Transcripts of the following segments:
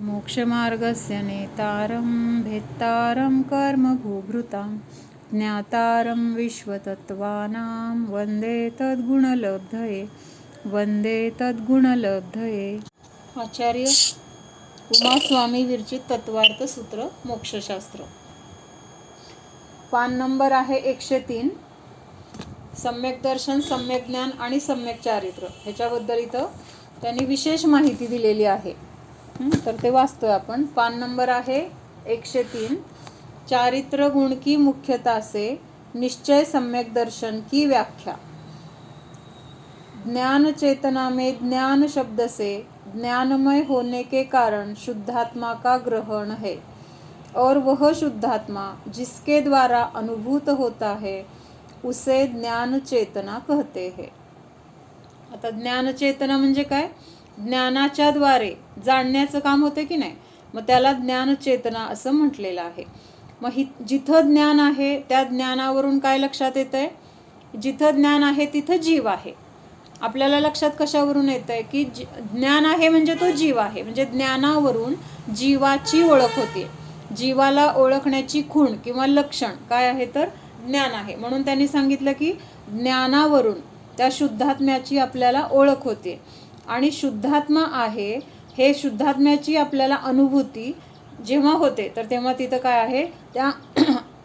मोक्षमार्गस्य नेतारं भेत्तारं कर्मभूभृतां ज्ञातारं विश्वतत्त्वानां वन्दे तद्गुणलब्धये। आचार्य उमास्वामी विरचित तत्वार्थ सूत्र मोक्षशास्त्र, पान नंबर आहे 103. सम्यक दर्शन, सम्यक ज्ञान आणि सम्यक चारित्र ह्याच्याबद्दल इथं त्यांनी विशेष माहिती दिलेली आहे. तर ते वाचतोय आपण. पान नंबर आहे 103. चारित्र गुण की मुख्यता से निश्चय सम्यक दर्शन की व्याख्या. ज्ञान चेतना में ज्ञान शब्द से ज्ञानमय होने के कारण शुद्धात्मा का ग्रहण है और वह शुद्धात्मा जिसके द्वारा अनुभूत होता है उसे ज्ञान चेतना कहते हैं. आता ज्ञान चेतना म्हणजे काय? ज्ञानाच्या द्वारे जाणण्याचं काम होते की नाही, मग त्याला ज्ञान चेतना असं म्हटलेलं आहे. मग जिथं ज्ञान आहे त्या ज्ञानावरून काय लक्षात येतंय? जिथं ज्ञान आहे तिथं जीव आहे. आपल्याला लक्षात कशावरून येतंय की ज्ञान आहे म्हणजे तो जीव आहे. म्हणजे ज्ञानावरून जीवाची ओळख होते. जीवाला ओळखण्याची खूण किंवा लक्षण काय आहे तर ज्ञान आहे. म्हणून त्यांनी सांगितलं की ज्ञानावरून त्या शुद्धात्म्याची आपल्याला ओळख होते. आणि शुद्धात्मा आहे हे शुद्धात्म्याची आपल्याला अनुभूती जेव्हा होते तर तेव्हा तिथं काय आहे? त्या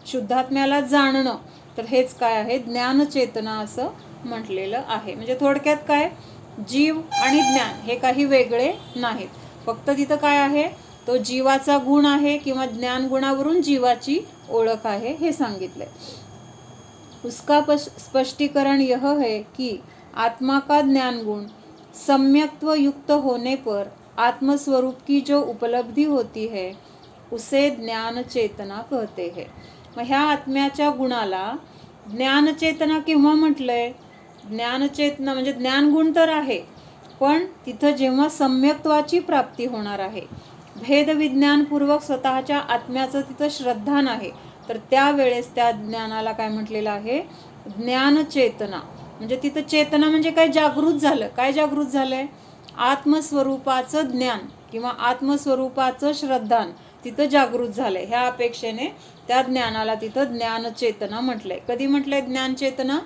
शुद्धात्म्याला जाणणं, तर हेच काय आहे? ज्ञानचेतना असं म्हटलेलं आहे. म्हणजे थोडक्यात काय, जीव आणि ज्ञान हे काही वेगळे नाहीत. फक्त तिथं काय आहे? तो जीवाचा गुण आहे किंवा ज्ञान गुणावरून जीवाची ओळख आहे हे सांगितलंय. उसका स्पष्टीकरण यह है कि आत्मा का ज्ञान गुण सम्यक्त्व युक्त होने पर आत्मस्वरूप की जो उपलब्धि होती है उसे ज्ञान चेतना कहते हैं. मग ह्या आत्म्याच्या गुणाला ज्ञान चेतना केव्हा म्हटलंय? ज्ञान चेतना म्हणजे ज्ञान गुण तर आहे, पण तिथं जेव्हा सम्यक्त्वाची प्राप्ती होणार आहे, भेद विज्ञानपूर्वक स्वतःच्या आत्म्याचं तिथं श्रद्धान आहे, तर त्यावेळेस त्या ज्ञानाला काय म्हटलेलं आहे? ज्ञान चेतना. म्हणजे तिथं चेतना म्हणजे काय? जागृत झालं. काय जागृत झालंय? आत्मस्वरूपाचं ज्ञान किंवा आत्मस्वरूपाचं श्रद्धान तिथं जागृत झालंय. ह्या अपेक्षेने त्या ज्ञानाला तिथं ज्ञान चेतना म्हटलंय. कधी म्हटलंय ज्ञान चेतना?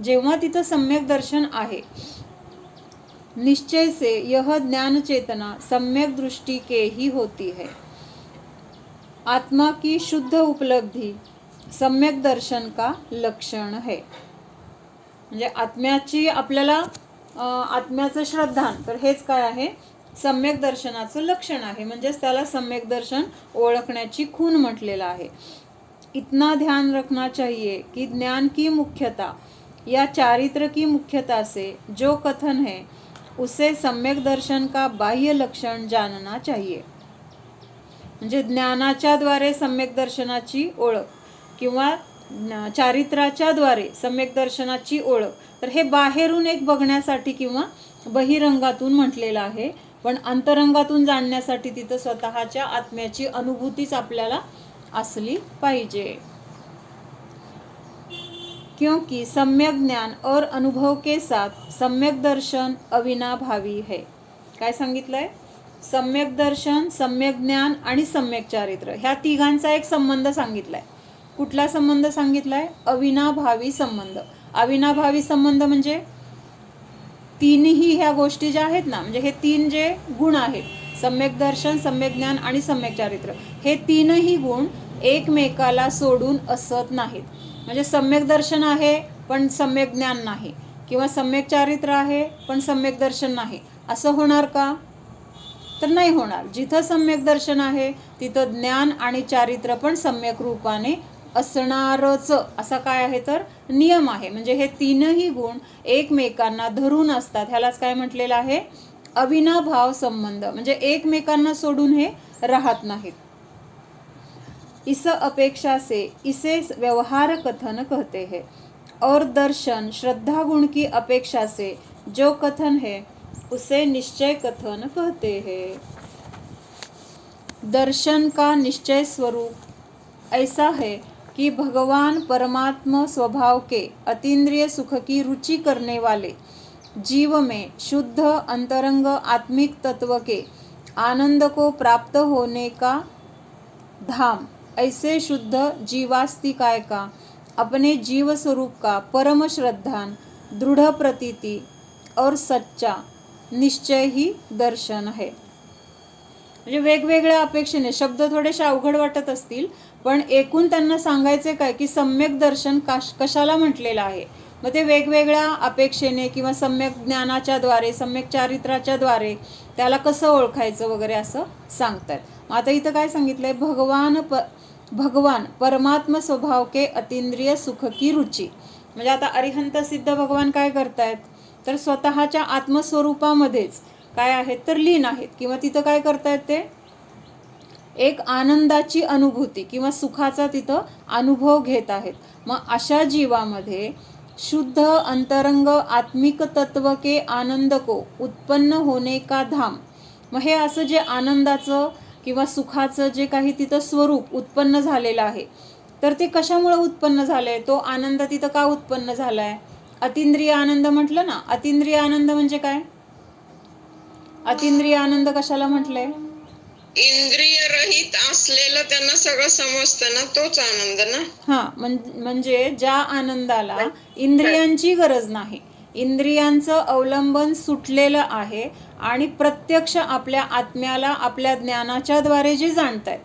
जेव्हा तिथं सम्यक दर्शन आहे. निश्चय से यह ज्ञान चेतना सम्यक दृष्टि के ही होती है. आत्मा की शुद्ध उपलब्धि सम्यक दर्शन का लक्षण है. म्हणजे आत्म्याची आपल्याला आत्म्याचं श्रद्धान, तर हेच काय आहे? सम्यक दर्शनाचं लक्षण आहे. म्हणजेच त्याला सम्यक दर्शन ओळखण्याची खूण म्हटलेलं आहे. इतना ध्यान रखना चाहिए कि ज्ञान की मुख्यता या चारित्र की मुख्यता से जो कथन है उसे सम्यक दर्शन का बाह्य लक्षण जानना चाहिए. म्हणजे ज्ञानाच्या द्वारे सम्यक दर्शनाची ओळख किंवा चारित्राच्या द्वारे सम्यक दर्शनाची ओळख, तर हे बाहेरून एक बघण्यासाठी किंवा बहिरंगातून म्हटलेलं आहे. पण अंतरंगातून जाणण्यासाठी तिथं स्वतःच्या आत्म्याची अनुभूतीच आपल्याला असली पाहिजे. क्योंकि सम्यक ज्ञान और अनुभव के साथ सम्यक दर्शन अविनाभावी है. काय सांगितलंय? सम्यक दर्शन, सम्यक ज्ञान आणि सम्यक चारित्र ह्या तिघांचा एक संबंध सांगितलाय. कुठला संबंध सांगितलाय? अविनाभावी संबंध. अविनाभावी संबंध म्हणजे तीनही ह्या गोष्टी ज्या आहेत ना, म्हणजे हे तीन जे गुण आहेत, सम्यक दर्शन, सम्यक ज्ञान आणि सम्यक चारित्र, हे तीनही गुण एकमेकाला सोडून असत नाहीत. म्हणजे सम्यक दर्शन आहे पण सम्यक ज्ञान नाही, किंवा सम्यक चारित्र आहे पण सम्यक दर्शन नाही, असं होणार का? तर नाही होणार. जिथं सम्यक दर्शन आहे तिथं ज्ञान आणि चारित्र पण सम्यक रूपाने असणारच, असा काय आहे तर नियम आहे. म्हणजे हे तीनही गुण एकमेकांना धरून असतात. ह्यालाच काय म्हटलेलं आहे? अविनाभाव संबंध. म्हणजे एकमेकांना सोडून हे राहत नाहीत. इस अपेक्षा से इसे व्यवहार कथन कहते हैं और दर्शन श्रद्धा गुण की अपेक्षा से जो कथन है उसे निश्चय कथन कहते हैं. दर्शन का निश्चय स्वरूप ऐसा है कि भगवान परमात्मा स्वभाव के अतीन्द्रिय सुख की रुचि करने वाले जीव में शुद्ध अंतरंग आत्मिक तत्व के आनंद को प्राप्त होने का धाम, ऐसे शुद्ध जीवास्तिकाय का अपने जीव स्वरूप का परम श्रद्धान दृढ़ प्रतीति और सच्चा निश्चय ही दर्शन है. म्हणजे वेगवेगळ्या अपेक्षेने शब्द थोडेसे अवघड वाटत असतील, पण एकूण त्यांना सांगायचे काय की सम्यक दर्शन कशाला म्हटलेलं आहे. मग ते वेगवेगळ्या अपेक्षेने किंवा सम्यक ज्ञानाच्या द्वारे, सम्यक चारित्राच्या द्वारे त्याला कसं ओळखायचं वगैरे असं सांगतात. मग आता इथं काय सांगितलंय, भगवान परमात्म स्वभाव के अतींद्रिय सुख की रुची. म्हणजे आता अरिहंत सिद्ध भगवान काय करतायत, तर स्वतःच्या आत्मस्वरूपामध्येच काय आहेत तर लीन आहेत, किंवा तिथं काय करतायत ते एक आनंदाची अनुभूती किंवा सुखाचा तिथं अनुभव घेत आहेत. मग अशा जीवामध्ये शुद्ध अंतरंग आत्मिक तत्व के आनंद को उत्पन्न होने का धाम. मग हे असं जे आनंदाचं किंवा सुखाचं जे काही तिथं स्वरूप उत्पन्न झालेलं आहे, तर ते कशामुळे उत्पन्न झालंय, तो आनंद तिथं का उत्पन्न झालाय. अतींद्रिय आनंद म्हटलं ना. अतींद्रिय आनंद म्हणजे काय, अतींद्रिय आनंद कशाला म्हटलंय, इंद्रिय रहित असलेलं त्यांना सगळं समजतं ना, तोच आनंद ना. हा, म्हणजे ज्या आनंदाला इंद्रियांची गरज नाही, इंद्रियांचं अवलंबन सुटलेलं आहे आणि प्रत्यक्ष आपल्या आत्म्याला आपल्या ज्ञानाच्या द्वारे जे जाणतायत,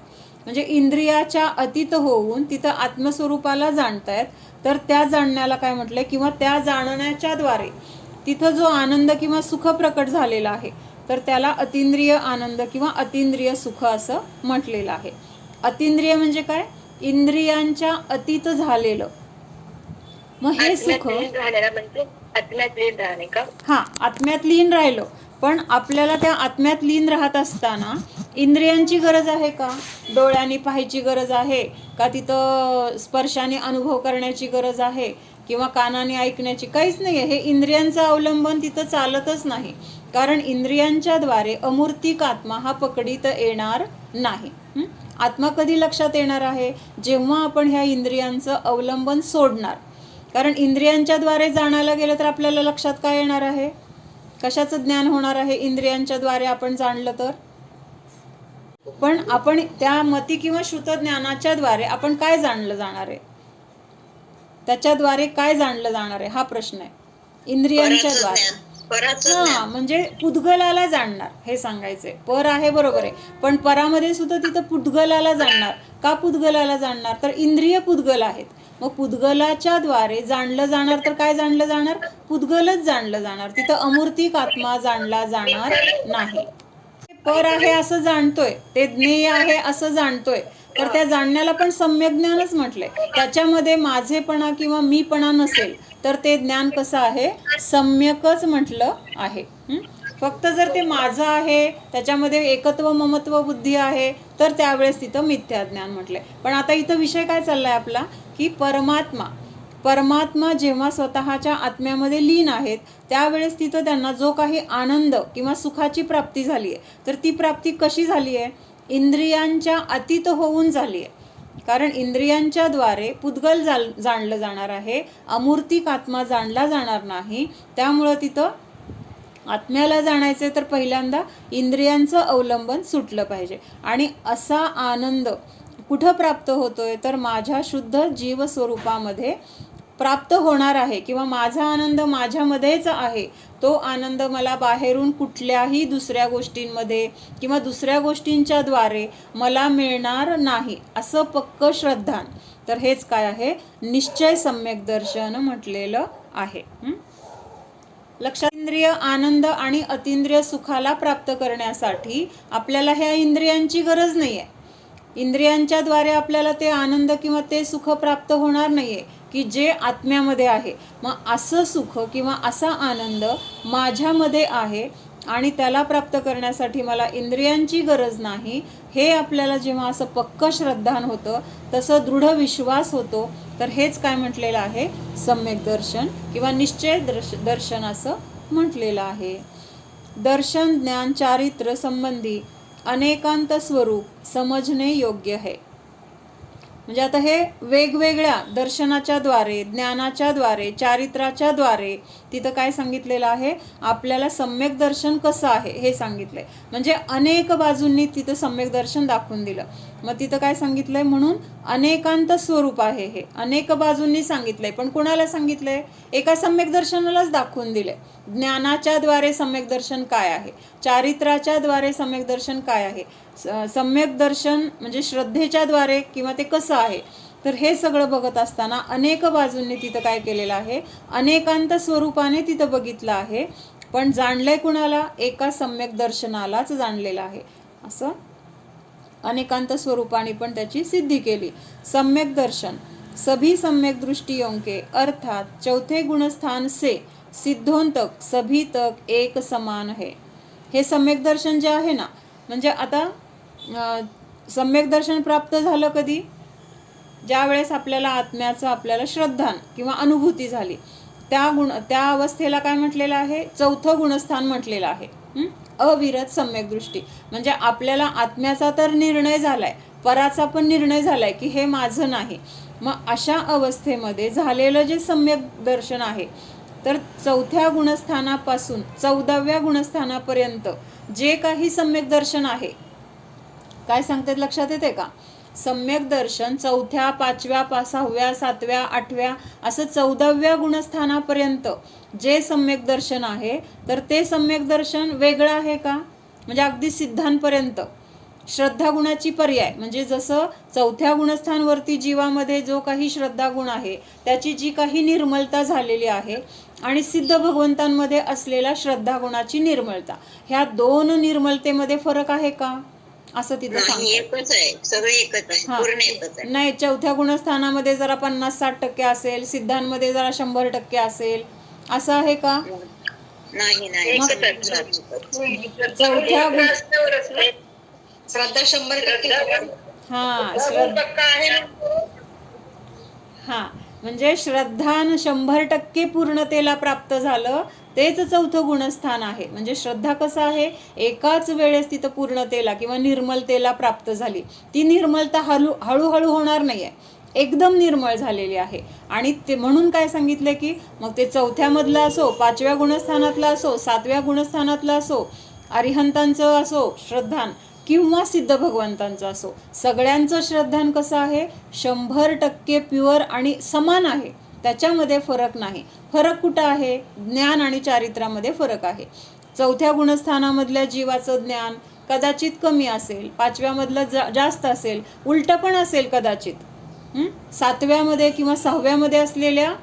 म्हणजे इंद्रियाच्या अतीत होऊन तिथं आत्मस्वरूपाला जाणतायत, तर त्या जाणण्याला काय म्हटलंय, किंवा त्या जाणण्याच्या द्वारे तिथं जो आनंद किंवा सुख प्रकट झालेला आहे, तर त्याला अतींद्रिय आनंद किंवा अतींद्रिय सुख असं म्हटलेलं आहे. अतींद्रिय म्हणजे काय, इंद्रियांच्या अतीत झालेलं. मग हे सुख हा, आत्म्यात लीन राहिलो, पण आपल्याला त्या आत्म्यात लीन राहत असताना इंद्रियांची गरज आहे का, डोळ्यांनी पाहायची गरज आहे का, तिथं स्पर्शाने अनुभव करण्याची गरज आहे किंवा कानाने ऐकण्याची, काहीच नाही आहे. हे इंद्रियांचं अवलंबन तिथं चालतच नाही, कारण इंद्रियांच्या द्वारे अमूर्तिक आत्मा हा पकडीत येणार नाही. आत्मा कधी लक्षात येणार आहे, जेव्हा आपण ह्या इंद्रियांचं अवलंबन सोडणार. कारण इंद्रियांच्या द्वारे जाणायला गेलं तर आपल्याला लक्षात काय येणार आहे, कशाचं ज्ञान होणार आहे इंद्रियांच्या द्वारे आपण जाणलं तर. पण आपण त्या मती किंवा श्रुत ज्ञानाच्या द्वारे आपण काय जाणलं जाणार आहे, त्याच्याद्वारे काय जाणलं जाणार आहे हा प्रश्न आहे. इंद्रियांच्या द्वारे हा, म्हणजे पुद्गलाला जाणणार हे सांगायचंय. पर आहे बरोबर आहे, पण परामध्ये सुद्धा तिथं पुद्गलाला जाणणार. का पुद्गलाला जाणणार, तर इंद्रिय पुद्गल आहेत. मग पुद्गलाच्या द्वारे जाणलं जाणार, तर काय जाणलं जाणार, पुद्गलच जाणलं जाणार. तिथं अमूर्तिक आत्मा जाणला जाणार नाही. पर आहे असं जाणतोय, ते ज्ञेय आहे असं जाणतोय, तर त्या जाणण्याला पण सम्यक ज्ञानच म्हटलंय. त्याच्यामध्ये माझेपणा किंवा मीपणा नसेल तर ते ज्ञान कसं आहे, सम्यकच म्हटलं आहे. फक्त जर ते माझं आहे, त्याच्यामध्ये एकत्व ममत्व बुद्धी आहे, तर त्यावेळेस तिथं मिथ्या ज्ञान म्हटलंय. पण आता इथं विषय काय चाललाय आपला, की परमात्मा जेव्हा स्वतःच्या आत्म्यामध्ये लीन आहेत, त्यावेळेस तिथं त्यांना जो काही आनंद किंवा सुखाची प्राप्ती झाली आहे, तर ती प्राप्ती कशी झाली आहे, इंद्रियांच्या अतीत होऊन झाली आहे. कारण इंद्रियांच्या द्वारे पुद्गल जाणलं जाणार आहे, अमूर्तिक आत्मा जाणला जाणार नाही. त्यामुळं तिथं आत्म्याला जाणायचे तर पहिल्यांदा इंद्रियांचं अवलंबन सुटलं पाहिजे. आणि असा आनंद कुठं प्राप्त होतोय, तर माझ्या शुद्ध जीव स्वरूपामध्ये प्राप्त होणार आहे, किंवा माझा आनंद माझ्यामध्येच आहे. तो आनंद मला बाहेरून कुठल्याही दुसऱ्या गोष्टींमध्ये किंवा दुसऱ्या गोष्टींच्या द्वारे मला मिळणार नाही, असं पक्क श्रद्धान. तर हेच काय आहे, निश्चय सम्यक दर्शन म्हटलेलं आहे. लक्षात, इंद्रिय आनंद आणि अतींद्रिय सुखाला प्राप्त करण्यासाठी आपल्याला ह्या इंद्रियांची गरज नाही आहे. इंद्रियांच्या द्वारे आपल्याला ते आनंद किंवा ते सुख प्राप्त होणार नाहीये की जे आत्म्यामध्ये आहे. मग असं सुख किंवा असा आनंद माझ्यामध्ये आहे आणि त्याला प्राप्त करण्यासाठी मला इंद्रियांची गरज नाही, हे आपल्याला जेव्हा असं पक्क श्रद्धान होतं, तसं दृढ विश्वास होतो, तर हेच काय म्हटलेलं आहे, सम्यक दर्शन किंवा निश्चय दर्शन असं म्हटलेलं आहे. दर्शन ज्ञान चारित्र संबंधी अनेकांत स्वरूप समझने योग्य है. म्हणजे आता हे वेगवेगळ्या दर्शनाच्या द्वारे, ज्ञानाच्या द्वारे, चारित्राच्या द्वारे तिथं काय सांगितलेलं आहे, आपल्याला सम्यक दर्शन कसं आहे हे सांगितलंय. म्हणजे अनेक बाजूंनी तिथं सम्यक दर्शन दाखवून दिलं. मग तिथं काय सांगितलंय, म्हणून अनेकांत स्वरूप आहे, हे अनेक बाजूंनी सांगितलंय. पण कोणाला सांगितलंय, एका सम्यक दर्शनालाच दाखवून दिलंय. ज्ञानाच्या द्वारे सम्यक दर्शन काय आहे, चारित्राच्या द्वारे सम्यक दर्शन काय आहे, सम्यक दर्शन म्हणजे श्रद्धेच्या द्वारे किंवा ते कसं आहे. तर हे सगळं बघत असताना अनेक बाजूंनी तिथं काय केलेलं आहे, अनेकांत स्वरूपाने तिथं बघितलं आहे. पण जाणलंय कुणाला, एका सम्यक दर्शनालाच जाणलेलं आहे. असं अनेकांत स्वरूपाने पण त्याची सिद्धी केली. सम्यक दर्शन सभी सम्यक दृष्टियों के अर्थात चौथे गुणस्थान से सिद्धों तक सभी तक एक समान है. हे सम्यक दर्शन जे आहे ना, म्हणजे आता सम्यक दर्शन प्राप्त झालं कधी, ज्या वेळेस आपल्याला आत्म्याचं आपल्याला श्रद्धा किंवा अनुभूती झाली, त्या अवस्थेला काय म्हटलेलं आहे, चौथं गुणस्थान म्हटलेलं आहे. अविरत सम्यक दृष्टी. म्हणजे आपल्याला आत्म्याचा तर निर्णय झालाय, पराचा पण निर्णय झालाय की हे माझं नाही. मग अशा अवस्थेमध्ये झालेलं जे सम्यक दर्शन आहे, तर चौथ्या गुणस्थानापासून 14व्या गुणस्थानापर्यंत जे काही सम्यक दर्शन आहे, काय सांगतात लक्षात येते का, सम्यक दर्शन 4थ्या 5व्या 6व्या 7व्या 8व्या असं 14व्या गुणस्थानापर्यंत जे सम्यक दर्शन आहे, तर ते सम्यक दर्शन वेगळं आहे का, म्हणजे अगदी सिद्धांपर्यंत श्रद्धा गुणाची पर्याय, म्हणजे जसं 4थ्या गुणस्थानवरती जीवामध्ये जो काही श्रद्धा गुण आहे त्याची जी काही निर्मलता झालेली आहे, आणि सिद्ध भगवंतांमध्ये असलेला श्रद्धा गुणाची निर्मलता, ह्या दोन निर्मलतेमध्ये फरक आहे का, असं तिथं सांगतात. नाही, 4थ्या गुणस्थानामध्ये जरा 50-60% असेल, सिद्धांमध्ये जरा 100% असेल, असं आहे का, चौथ्या गुण श्रद्धा 100%. हा म्हणजे श्रद्धान 100% पूर्णतेला प्राप्त झालं, तेच चौथं गुणस्थान आहे. म्हणजे श्रद्धा कसं आहे, एकाच वेळेस तिथं पूर्णतेला किंवा निर्मलतेला प्राप्त झाली. ती निर्मलता हळूहळू होणार नाहीये, एकदम निर्मळ झालेली आहे. आणि ते म्हणून काय सांगितलं की मग ते 4थ्यामधलं असो, 5व्या गुणस्थानातलं असो, 7व्या गुणस्थानातलं असो, अरिहंतांचं असो श्रद्धान किंवा सिद्ध भगवंतांचं असो, सगळ्यांचं श्रद्धान कसं आहे, 100% प्युअर आणि समान आहे, त्याच्यामध्ये फरक नाही. फरक कुठं आहे, ज्ञान आणि चारित्रामध्ये फरक आहे. 4थ्या गुणस्थानामधल्या जीवाचं ज्ञान कदाचित कमी असेल, 5व्यामधलं जास्त असेल, उलटं पण असेल कदाचित. 7व्यामध्ये किंवा 6व्यामध्ये असलेल्या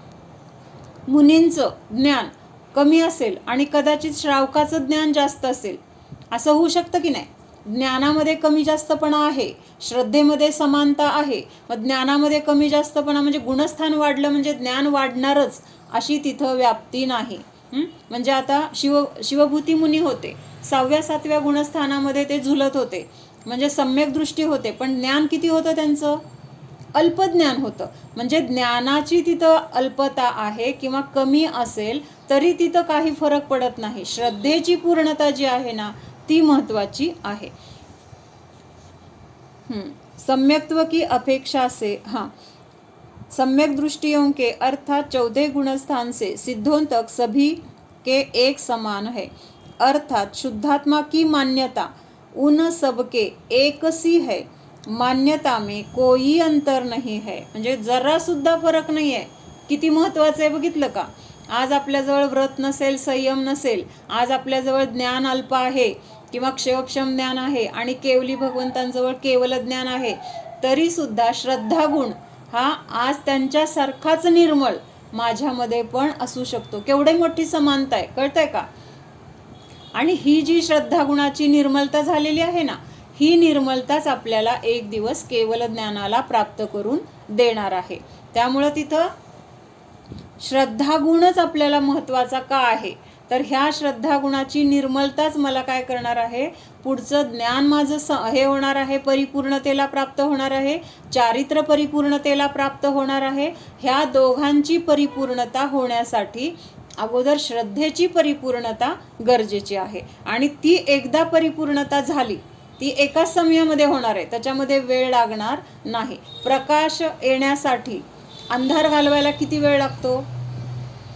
मुनींचं ज्ञान कमी असेल आणि कदाचित श्रावकाचं ज्ञान जास्त असेल, असं होऊ शकतं की नाही. ज्ञानामध्ये कमी जास्तपणा आहे, श्रद्धेमध्ये समानता आहे, मग ज्ञानामध्ये कमी जास्तपणा म्हणजे गुणस्थान वाढलं म्हणजे ज्ञान वाढणारच अशी तिथं व्याप्ती नाही. म्हणजे आता शिवभूती मुनी होते, 6व्या-7व्या गुणस्थानामध्ये ते झुलत होते, म्हणजे सम्यक दृष्टी होते, पण ज्ञान किती होतं त्यांचं, अल्पज्ञान होतं. म्हणजे ज्ञानाची तिथं अल्पता आहे किंवा कमी असेल तरी तिथं काही फरक पडत नाही. श्रद्धेची पूर्णता जी आहे ना, ती महत्वाची आहे. सम्यक्त्व की अपेक्षा से सम्यक दृष्टियों के अर्थात 14 गुणस्थान से सिद्धों तक सभी के एक समान है. अर्थात शुद्धात्मा की मान्यता उन सबके एक सी है, मान्यता में कोई अंतर नहीं है. म्हणजे जरा सुद्धा फरक नाही आहे. किती महत्वाचं आहे बघितलं का. आज आपल्याजवळ व्रत नसेल, संयम नसेल, आज आपल्याजवळ ज्ञान अल्प आहे किंवा क्षयोक्षम ज्ञान आहे आणि केवली भगवंतांजवळ केवल ज्ञान आहे, तरी सुद्धा श्रद्धा गुण हा आज त्यांच्यासारखाच निर्मळ माझ्यामध्ये पण असू शकतो. केवढी मोठी समानता आहे, कळतंय का. आणि ही जी श्रद्धा गुणाची निर्मलता झालेली आहे ना, ही निर्मलताच आपल्याला एक दिवस केवल ज्ञानाला प्राप्त करून देणार आहे. त्यामुळं तिथं श्रद्धा गुणच आपल्याला महत्वाचा का आहे, तर ह्या श्रद्धा गुणाची निर्मलताच मला काय करणार आहे, पुढचं ज्ञान माझं हे होणार आहे, परिपूर्णतेला प्राप्त होणार आहे, चारित्र परिपूर्णतेला प्राप्त होणार आहे. ह्या दोघांची परिपूर्णता होण्यासाठी अगोदर श्रद्धेची परिपूर्णता गरजेची आहे. आणि ती एकदा परिपूर्णता झाली, ती एकाच समयामध्ये होणार आहे, त्याच्यामध्ये वेळ लागणार नाही. प्रकाश येण्यासाठी अंधार घालवायला किती वेळ लागतो?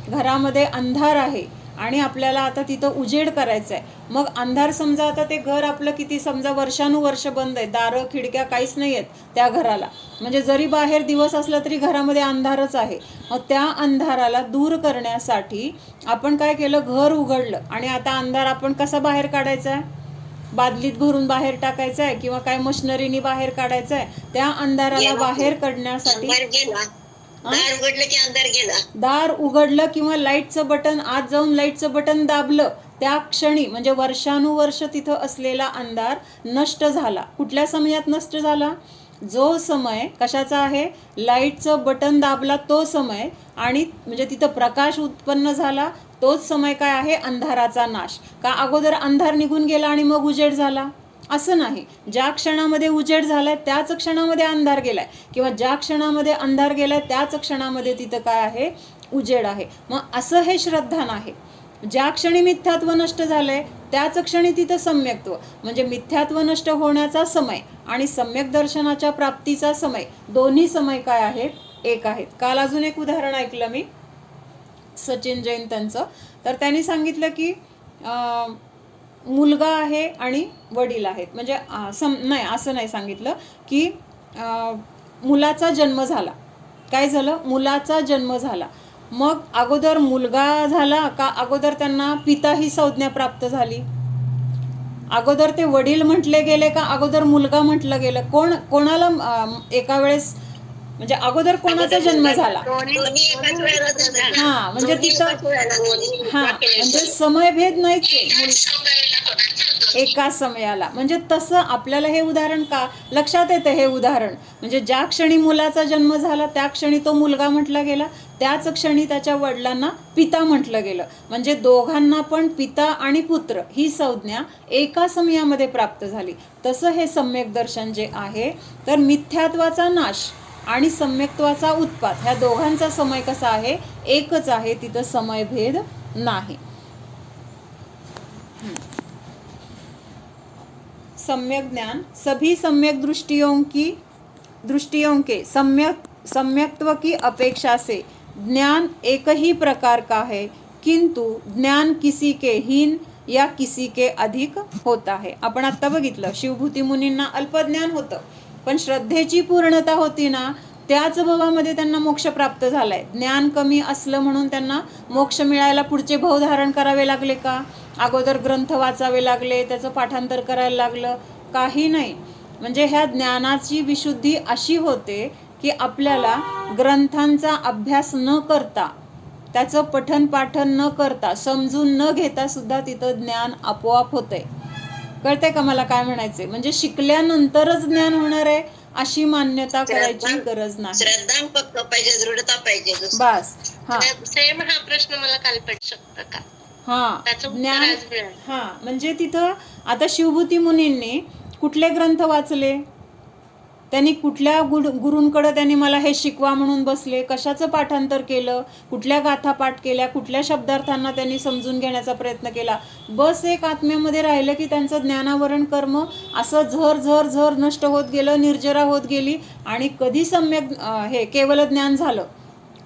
घरामध्ये अंधार आहे आणि आपल्याला आता तिथं उजेड करायचा आहे. मग अंधार समजा आता ते घर आपलं किती समजा वर्षानुवर्ष बंद आहे, दारं खिडक्या काहीच नाही आहेत त्या घराला, म्हणजे जरी बाहेर दिवस असला तरी घरामध्ये अंधारच आहे. मग त्या अंधाराला दूर करण्यासाठी आपण काय केलं? घर उघडलं आणि आता अंधार आपण कसा बाहेर काढायचा आहे? बादलीत भरून बाहेर टाकायचा आहे किंवा काय मशिनरीनी बाहेर काढायचं आहे. त्या अंधाराला बाहेर काढण्यासाठी दार उघडलं की अंधार गेला. दार उघडलं किंवा लाईटचं बटन आत जाऊन लाईटचं बटन दाबलं, त्या क्षणी म्हणजे वर्षानुवर्ष तिथं असलेला अंधार नष्ट झाला. कुठल्या समयात नष्ट झाला? जो समय कशाचा आहे? लाईटचं बटन दाबला तो समय, आणि म्हणजे तिथं प्रकाश उत्पन्न झाला तोच समय काय आहे? अंधाराचा नाश. का अगोदर अंधार निघून गेला आणि मग उजेड झाला? असं नाही. ज्या क्षणामध्ये उजेड झालाय त्याच क्षणामध्ये अंधार गेलाय, किंवा ज्या क्षणामध्ये अंधार गेलाय त्याच क्षणामध्ये तिथं काय आहे? उजेड आहे. मग असं हे श्रद्धान आहे. ज्या क्षणी मिथ्यात्व नष्ट झालंय त्याच क्षणी तिथं सम्यक्त्व, म्हणजे मिथ्यात्व नष्ट होण्याचा समय आणि सम्यक दर्शनाच्या प्राप्तीचा समय, दोन्ही समय काय आहेत? एक आहेत. काल अजून एक उदाहरण ऐकलं मी सचिन जैन त्यांचं, तर त्यांनी सांगितलं की मुलगा आहे आणि वडील आहेत, म्हणजे नाही असं नाही सांगितलं की मुलाचा जन्म झाला. काय झालं? मुलाचा जन्म झाला. मग अगोदर मुलगा झाला का अगोदर त्यांना पिता ही संज्ञा प्राप्त झाली? अगोदर ते वडील म्हटले गेले का अगोदर मुलगा म्हटलं गेलं? कोणाला एका वेळेस, म्हणजे अगोदर कोणाचा जन्म झाला? हा, म्हणजे तिथं हा म्हणजे समयभेद नाहीच एका समयाला. म्हणजे तसं आपल्याला हे उदाहरण का लक्षात येतं? हे उदाहरण म्हणजे ज्या क्षणी मुलाचा जन्म झाला त्या क्षणी तो मुलगा म्हटला गेला, त्याच क्षणी त्याच्या वडिलांना पिता म्हटलं गेलं. म्हणजे दोघांना पण पिता आणि पुत्र ही संज्ञा एका समयामध्ये प्राप्त झाली. तसं हे सम्यक दर्शन जे आहे, तर मिथ्यात्वाचा नाश आणि सम्यक्त्वाचा उत्पाद ह्या दोघांचा समय कसा आहे? एकच आहे. तिथं समयभेद नाही. सम्यक ज्ञान सभी सम्यक दृष्टियों के सम्यक्त्व की अपेक्षा से ज्ञान एक ही प्रकार का है, किंतु ज्ञान किसी के हीन या किसी के अधिक होता है. आपण आत्ता बघितलं शिवभूती मुनींना अल्पज्ञान होतं, पण श्रद्धेची पूर्णता होती ना, त्याच भावामध्ये त्यांना मोक्ष प्राप्त झालाय. ज्ञान कमी असलं म्हणून त्यांना मोक्ष मिळायला पुढचे भाव धारण करावे लागले का? अगोदर ग्रंथ वाचावे लागले, त्याचं पाठांतर करायला लागलं? काही नाही. म्हणजे ह्या ज्ञानाची विशुद्धी अशी होते की आपल्याला ग्रंथांचा अभ्यास न करता, त्याचं पठन पाठन न करता, समजून न घेता सुद्धा तिथं ज्ञान आपोआप होतंय. कळतंय का मला काय म्हणायचंय? म्हणजे शिकल्यानंतरच ज्ञान होणार आहे अशी मान्यता करायची गरज नाही. श्रद्धा फक्त पाहिजे, दृढता पाहिजे बस. हा, सेम हा प्रश्न मला काल पडू शकतो का? हा, ज्ञान. हा, म्हणजे तिथं आता शिवभूती मुनींनी कुठले ग्रंथ वाचले? त्यांनी कुठल्या गुरूंकडे त्यांनी मला हे शिकवा म्हणून बसले? कशाचं पाठांतर केलं? कुठल्या गाथा पाठ केल्या? कुठल्या शब्दार्थांना त्यांनी समजून घेण्याचा प्रयत्न केला? बस एक आत्म्यामध्ये राहिलं की त्यांचं ज्ञानावरण कर्म असं झर झर झर नष्ट होत गेलं, निर्जरा होत गेली, आणि कधी सम्यक हे केवल ज्ञान झालं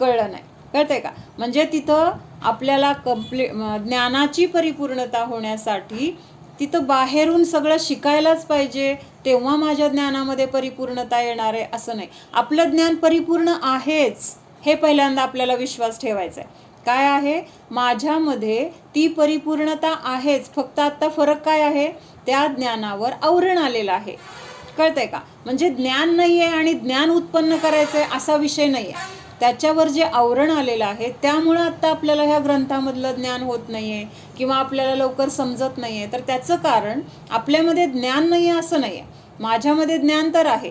कळलं नाही. कळतंय का? म्हणजे तिथं आपल्याला ज्ञानाची परिपूर्णता होण्यासाठी तिथं बाहेरून सगळं शिकायलाच पाहिजे, तेव्हा माझ्या ज्ञानामध्ये परिपूर्णता येणार आहे असं नाही. आपलं ज्ञान परिपूर्ण आहेच हे पहिल्यांदा आपल्याला विश्वास ठेवायचा आहे. काय आहे? माझ्यामध्ये ती परिपूर्णता आहेच, फक्त आता फरक काय आहे? त्या ज्ञानावर आवरण आलेलं आहे. कळतंय का? म्हणजे ज्ञान नाही आहे आणि ज्ञान उत्पन्न करायचं आहे असा विषय नाही आहे. त्याच्यावर जे आवरण आलेलं आहे त्यामुळं आत्ता आपल्याला ह्या ग्रंथामधलं ज्ञान होत नाही आहे किंवा आपल्याला लवकर समजत नाही आहे. तर त्याचं कारण आपल्यामध्ये ज्ञान नाही आहे असं नाही आहे. माझ्यामध्ये ज्ञान तर आहे,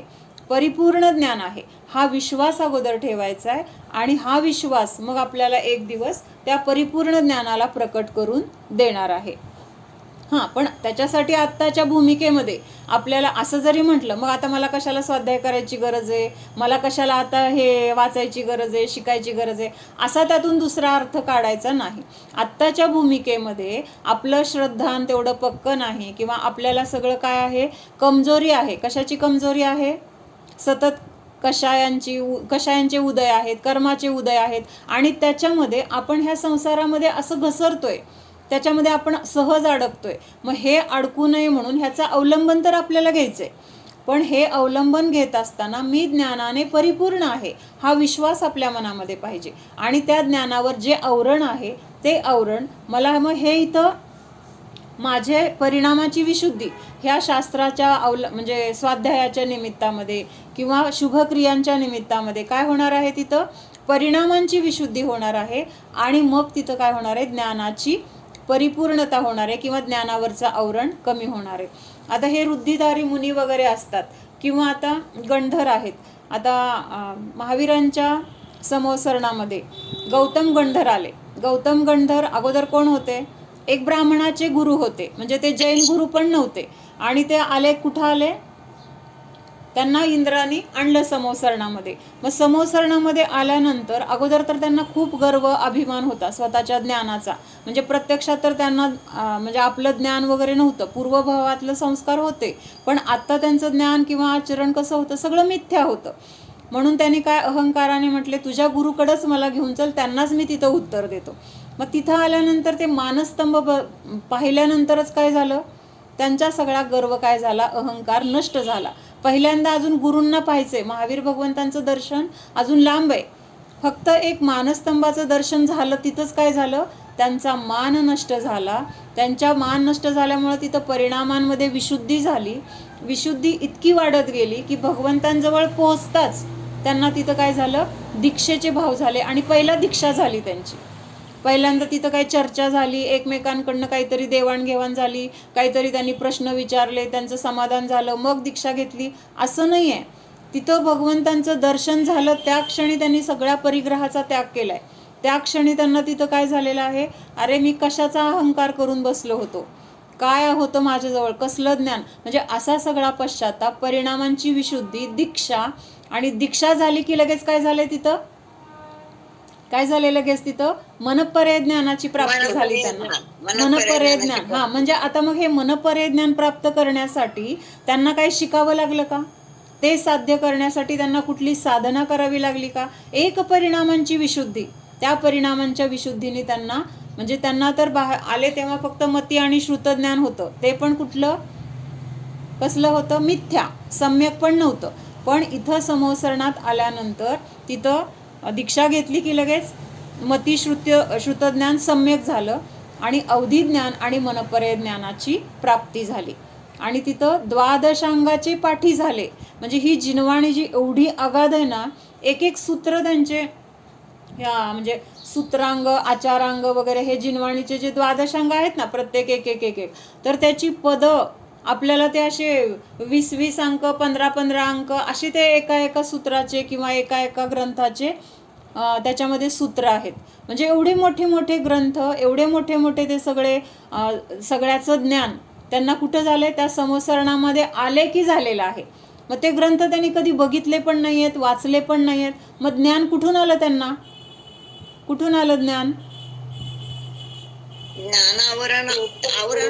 परिपूर्ण ज्ञान आहे, हा विश्वास अगोदर ठेवायचा आहे, आणि हा विश्वास मग आपल्याला एक दिवस त्या परिपूर्ण ज्ञानाला प्रकट करून देणार आहे. हां, पण त्याच्यासाठी आत्ताच्या भूमिकेमध्ये आपल्याला असं जरी म्हटलं, मग आता मला कशाला स्वाध्याय करायची गरज आहे, मला कशाला आता हे वाचायची गरज आहे, शिकायची गरज आहे, असा त्यातून दुसरा अर्थ काढायचा नाही. आत्ताच्या भूमिकेमध्ये आपलं श्रद्धान तेवढं पक्कं नाही, किंवा आपल्याला सगळं काय आहे, कमजोरी आहे. कशाची कमजोरी आहे? सतत कषायांचे उदय आहेत, कर्माचे उदय आहेत, आणि त्याच्यामध्ये आपण ह्या संसारामध्ये असं घसरतोय, त्याच्यामध्ये आपण सहज अडकतोय. मग हे अडकू नये म्हणून ह्याचं अवलंबन तर आपल्याला घ्यायचं आहे, पण हे अवलंबन घेत असताना मी ज्ञानाने परिपूर्ण आहे हा विश्वास आपल्या मनामध्ये पाहिजे. आणि त्या ज्ञानावर जे आवरण आहे ते आवरण मला, मग हे इथं माझे परिणामाची विशुद्धी ह्या शास्त्राच्या म्हणजे स्वाध्यायाच्या निमित्तामध्ये किंवा शुभक्रियांच्या निमित्तामध्ये काय होणार आहे, तिथं परिणामांची विशुद्धी होणार आहे. आणि मग तिथं काय होणार आहे, ज्ञानाची परिपूर्णता होणार आहे, किंवा ज्ञानावरचं आवरण कमी होणार आहे. आता हे रुद्धिधारी मुनी वगैरे असतात, किंवा आता गंधर आहेत. आता महावीरांच्या समोसरणामध्ये गौतम गंधर आले. गौतम गंधर अगोदर कोण होते? एक ब्राह्मणाचे गुरु होते, म्हणजे ते जैन गुरु पण नव्हते. आणि ते आले, कुठं आले? त्यांना इंद्राने आणलं समोसरणामध्ये. मग समोसरणामध्ये आल्यानंतर अगोदर तर त्यांना खूप गर्व अभिमान होता स्वतःच्या ज्ञानाचा. म्हणजे प्रत्यक्षात तर त्यांना म्हणजे आपलं ज्ञान वगैरे नव्हतं, पूर्वभावातलं संस्कार होते, पण आत्ता त्यांचं ज्ञान किंवा आचरण कसं होतं, सगळं मिथ्या होतं. म्हणून त्यांनी काय अहंकाराने म्हटले, तुझ्या गुरुकडेच मला घेऊन चल, त्यांनाच मी तिथं उत्तर देतो. मग तिथं आल्यानंतर ते मानस्तंभ पाहिल्यानंतरच काय झालं, त्यांचा सगळा गर्व काय झाला, अहंकार नष्ट झाला. पहिल्यांदा अजून गुरूंना पाहायचंय, महावीर भगवंतांचं दर्शन अजून लांब आहे, फक्त एक मानस्तंभाचं दर्शन झालं, तिथंच काय झालं, त्यांचा मान नष्ट झाला. त्यांच्या मान नष्ट झाल्यामुळे तिथं परिणामांमध्ये विशुद्धी झाली. विशुद्धी इतकी वाढत गेली की भगवंतांजवळ पोहोचताच त्यांना तिथं काय झालं, दीक्षेचे भाव झाले. आणि पहिला दीक्षा झाली त्यांची. पहिल्यांदा तिथं काही चर्चा झाली, एकमेकांकडनं काहीतरी देवाणघेवाण झाली, काहीतरी त्यांनी प्रश्न विचारले, त्यांचं समाधान झालं, मग दीक्षा घेतली, असं नाही आहे. तिथं भगवंतांचं दर्शन झालं, त्या क्षणी त्यांनी सगळ्या परिग्रहाचा त्याग केला आहे. त्या क्षणी त्यांना तिथं काय झालेलं आहे, अरे मी कशाचा अहंकार करून बसलो होतो, काय होतं माझ्याजवळ, कसलं ज्ञान, म्हणजे असा सगळा पश्चाताप, परिणामांची विशुद्धी, दीक्षा. आणि दीक्षा झाली की लगेच काय झालंय तिथं, काय झाले लगेच तिथं, मनपर्य ज्ञानाची प्राप्ती झाली त्यांना. मनपर्य ज्ञान. हा, म्हणजे आता मग हे मनपर्य ज्ञान प्राप्त करण्यासाठी त्यांना काय शिकावं लागलं का? ते साध्य करण्यासाठी त्यांना कुठली साधना करावी लागली का? एक परिणामांची विशुद्धी. त्या परिणामांच्या विशुद्धीने त्यांना, म्हणजे त्यांना तर आले तेव्हा फक्त मती आणि श्रुतज्ञान होतं, ते पण कुठलं, कसलं होतं, मिथ्या, सम्यक पण नव्हतं. पण इथं समोसरणात आल्यानंतर तिथं दीक्षा घेतली की लगेच मती श्रुतज्ञान सम्यक झालं, आणि अवधी ज्ञान आणि मनपर्य ज्ञानाची प्राप्ती झाली. आणि तिथं द्वादशांगाचे पाठी झाले. म्हणजे ही जिनवाणी जी एवढी अगाध आहे ना, एक एक सूत्र त्यांचे, म्हणजे सूत्रांग, आचारांग वगैरे, हे जिनवाणीचे जे द्वादशांग आहेत ना, प्रत्येक एक एक एक एक, तर त्याची पदं आपल्याला ते असे 20-20 अंक, 15-15 अंक असे ते एका सूत्राचे किंवा एका ग्रंथाचे त्याच्यामध्ये सूत्र आहेत. म्हणजे एवढे मोठे मोठे ग्रंथ, एवढे मोठे मोठे ते सगळे, सगळ्याचं ज्ञान त्यांना कुठं झालंय, त्या समोसरणामध्ये आले की झालेलं आहे. मग ते ग्रंथ त्यांनी कधी बघितले पण नाही आहेत, वाचले पण नाही आहेत. मग ज्ञान कुठून आलं त्यांना, कुठून आलं ज्ञान? आवरण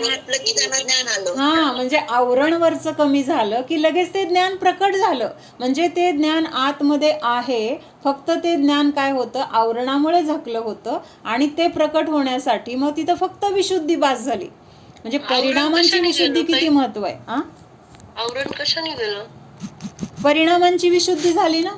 हटलं की त्यांना ज्ञान आलं. हा, म्हणजे आवरणवरचं कमी झालं की लगेच ते ज्ञान प्रकट झालं. म्हणजे ते ज्ञान आतमध्ये आहे, फक्त ते ज्ञान काय होतं, आवरणामुळे झाकलं होतं, आणि ते प्रकट होण्यासाठी मग तिथं फक्त विशुद्धी बास झाली. म्हणजे परिणामांची विशुद्धी किती महत्व आहे. आवरण कशाने गेलं? परिणामांची विशुद्धी झाली ना.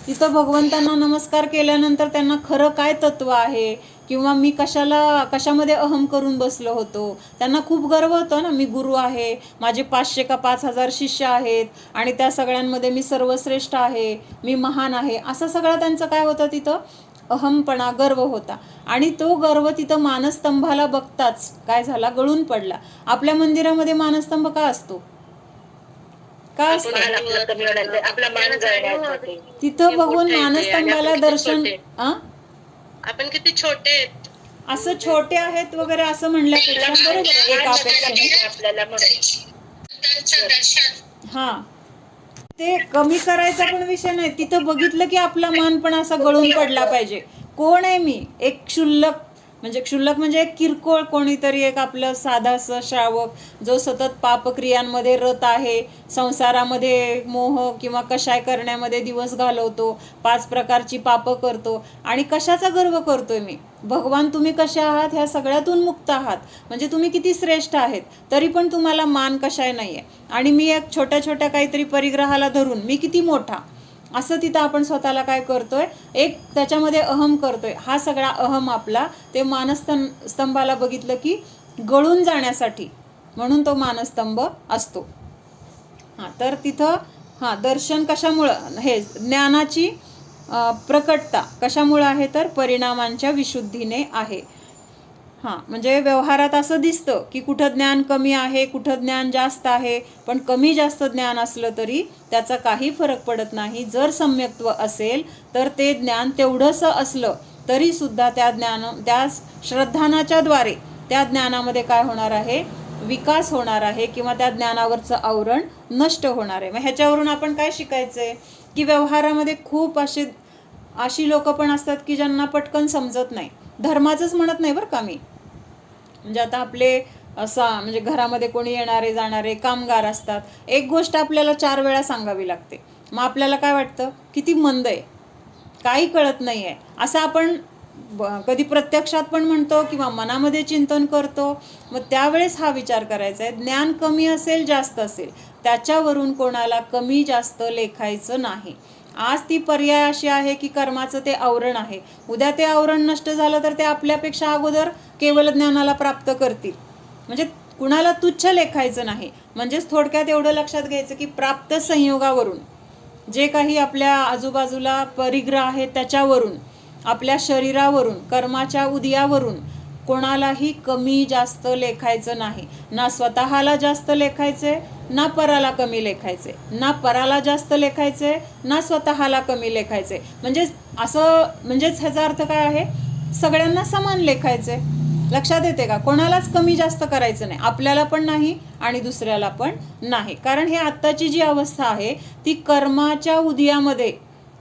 तिथं भगवंतांना नमस्कार केल्यानंतर त्यांना खरं काय तत्व आहे, किंवा मी कशामध्ये अहम करून बसलो होतो. त्यांना खूप गर्व होतो ना, मी गुरु आहे, माझे 500 का 5000 शिष्य आहेत, आणि त्या सगळ्यांमध्ये मी सर्वश्रेष्ठ आहे, मी महान आहे, असं सगळं त्यांचं काय होतं, तिथं अहमपणा, गर्व होता. आणि तो गर्व तिथं मानस्तंभाला बघताच काय झाला, गळून पडला. आपल्या मंदिरामध्ये मानस्तंभ का असतो, का असतो? तिथं बघून मानस्तंभाला दर्शन, आपण किती छोटे आहेत, असं छोटे आहेत वगैरे असं म्हणल्यापेक्षा बरोबर आहे, एका अपेक्षेने आपल्याला हा ते कमी करायचा पण विषय नाही, तिथं बघितलं की आपला मान पण असा गळून पडला पाहिजे. कोण आहे मी? एक क्षुल्लक म्हणजे एक किरकोळ कोणीतरी, एक आपलं साधासं श्रावक जो सतत पापक्रियांमध्ये रत आहे, संसारामध्ये मोह किंवा कशाय करण्यामध्ये दिवस घालवतो, 5 प्रकारची पापं करतो. आणि कशाचा गर्व करतोय मी? भगवान तुम्ही कशा आहात ह्या सगळ्यातून मुक्त आहात, म्हणजे तुम्ही किती श्रेष्ठ आहेत, तरी पण तुम्हाला मान कशाय नाही आहे. आणि मी एक छोट्या छोट्या काहीतरी परिग्रहाला धरून मी किती मोठा, असं तिथं आपण स्वतःला काय करतोय, एक त्याच्यामध्ये अहम करतोय. हा सगळा अहम आपला ते मानस्तंभाला बघितलं की गळून जाण्यासाठी, म्हणून तो मानस्तंभ असतो. हां, तर तिथं दर्शन कशामुळं, हे ज्ञानाची प्रकटता कशामुळं आहे, तर परिणामांच्या विशुद्धीने आहे. म्हणजे व्यवहारात असं दिसतं की कुठं ज्ञान कमी आहे, कुठं ज्ञान जास्त आहे, पण कमी जास्त ज्ञान असलं तरी त्याचा काही फरक पडत नाही. जर सम्यक्त्व असेल तर ते ज्ञान तेवढंसं असलं तरी सुद्धा त्या श्रद्धानाच्या द्वारे त्या ज्ञानामध्ये काय होणार आहे, विकास होणार आहे, किंवा त्या ज्ञानावरचं आवरण नष्ट होणार आहे. मग ह्याच्यावरून आपण काय शिकायचंय की व्यवहारामध्ये खूप अशी लोक पण असतात की ज्यांना पटकन समजत नाही. धर्माचंच म्हणत नाही बरं का मी, म्हणजे आता आपले म्हणजे घरामध्ये कोणी येणारे जाणारे कामगार असतात, एक गोष्ट आपल्याला 4 वेळा सांगावी लागते. मग आपल्याला काय वाटतं, किती मंद आहे, काही कळत नाही आहे, असं आपण कधी प्रत्यक्षात पण म्हणतो किंवा मनामध्ये चिंतन करतो. मग त्यावेळेस हा विचार करायचा आहे, ज्ञान कमी असेल जास्त असेल त्याच्यावरून कोणाला कमी जास्त लेखायचं नाही. आज ती पर्याय अशी आहे की कर्माचं ते आवरण आहे, उद्या ते आवरण नष्ट झालं तर ते आपल्यापेक्षा अगोदर केवल ज्ञानाला प्राप्त करतील. म्हणजे कुणाला तुच्छ लेखायचं नाही. म्हणजेच थोडक्यात एवढं लक्षात घ्यायचं की प्राप्त संयोगावरून, जे काही आपल्या आजूबाजूला परिग्रह आहेत त्याच्यावरून, आपल्या शरीरावरून, कर्माच्या उदयावरून कोणालाही कमी जास्त लेखायचं नाही. ना स्वतःला जास्त लेखायचे, ना पराला कमी लेखायचे, ना पराला जास्त लेखायचे, ना स्वतःला कमी लेखायचे. म्हणजेच ह्याचा अर्थ काय आहे, सगळ्यांना समान लेखायचे. लक्षात येते का? कोणालाच कमी जास्त करायचं नाही, आपल्याला पण नाही आणि दुसऱ्याला पण नाही. कारण हे आत्ताची जी अवस्था आहे ती कर्माच्या उदयामध्ये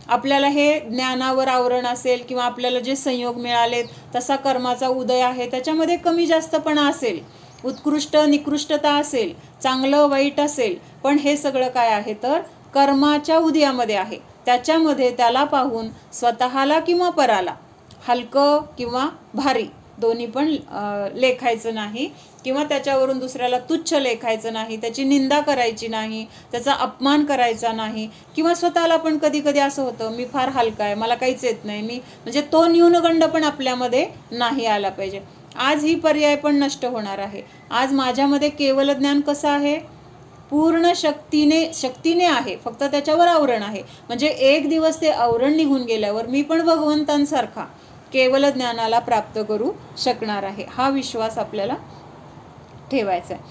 आपल्याला हे ज्ञानावर आवरण असेल किंवा आपल्याला जे संयोग मिळालेत तसा कर्माचा उदय आहे, त्याच्यामध्ये कमी जास्तपणा असेल, उत्कृष्ट निकृष्टता असेल, चांगलं वाईट असेल, पण हे सगळं काय आहे तर कर्माच्या उदयामध्ये आहे. त्याच्यामध्ये त्याला पाहून स्वतःला किंवा पराला हलकं किंवा भारी दोन्ही पण लेखायचं नाही, किंवा त्याच्यावरून दुसऱ्याला तुच्छ लेखायचं नाही, त्याची निंदा करायची नाही, त्याचा अपमान करायचा नाही. किंवा स्वतःला पण कधी कधी असं होतं, मी फार हलका आहे, मला काहीच येत नाही, म्हणजे तो न्यूनगंड पण आपल्यामध्ये नाही आला पाहिजे. आज ही पर्याय पण नष्ट होणार आहे. आज माझ्यामध्ये केवल ज्ञान कसं आहे, पूर्ण शक्तीने आहे, फक्त त्याच्यावर आवरण आहे. म्हणजे एक दिवस ते आवरण निघून गेल्यावर मी पण भगवंतांसारखा केवल ज्ञानाला प्राप्त करू शकणार आहे. हा विश्वास आपल्याला ठेवायचा है.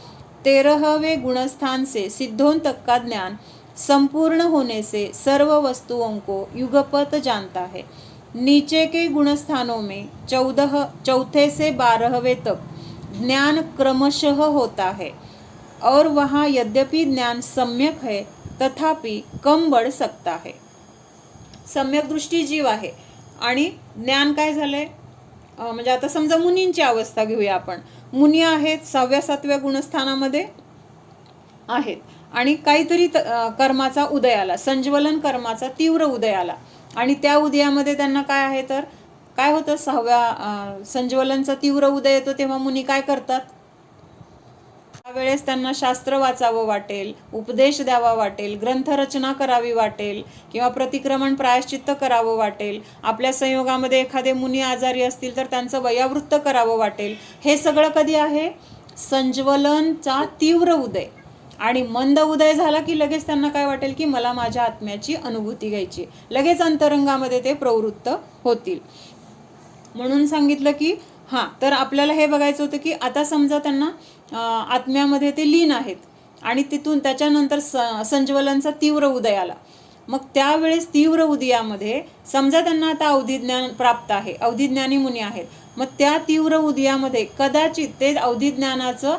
13वें गुणस्थान से सिद्धों तक का ज्ञान संपूर्ण होने से सर्व वस्तुओं को युगपत जानता है. नीचे के गुणस्थानों में 14 से 12वें तक ज्ञान क्रमशः होता है और वहाँ यद्यपि ज्ञान सम्यक है तथापि कम बढ़ सकता है. सम्यक दृष्टी जीव आहे आणि ज्ञान काय झालंय, म्हणजे आता समजा मुनींची अवस्था घेऊया आपण. मुनी आहेत 6व्या 7व्या गुणस्थानामध्ये आहेत आणि काहीतरी कर्माचा उदय आला, संज्वलन कर्माचा तीव्र उदय आला, आणि त्या उदयामध्ये त्यांना काय आहे तर काय होतं, 6व्या संज्वलनचा तीव्र उदय येतो तेव्हा मुनी काय करतात, त्यावेळेस त्यांना शास्त्र वाचावं वाटेल, उपदेश द्यावा वाटेल, ग्रंथरचना करावी वाटेल, किंवा प्रतिक्रमण प्रायश्चित्त करावं वाटेल. आपल्या संयोगामध्ये एखादे मुनी आजारी असतील तर त्यांचं वयावृत्त करावं वाटेल. हे सगळं कधी आहे, संज्वलनचा तीव्र उदय. आणि मंद उदय झाला की लगेच त्यांना काय वाटेल की मला माझ्या आत्म्याची अनुभूती घ्यायची, लगेच अंतरंगामध्ये ते प्रवृत्त होतील. म्हणून सांगितलं की तर आपल्याला हे बघायचं होतं की आता समजा त्यांना आत्म्यामध्ये ते लीन आहेत आणि तिथून त्याच्यानंतर संज्वलनचा तीव्र उदय आला. मग त्यावेळेस तीव्र उदयामध्ये समजा त्यांना आता अवधिज्ञान प्राप्त आहे, अवधिज्ञानी मुनी आहेत, मग त्या तीव्र उदयामध्ये कदाचित ते अवधी ज्ञानाचं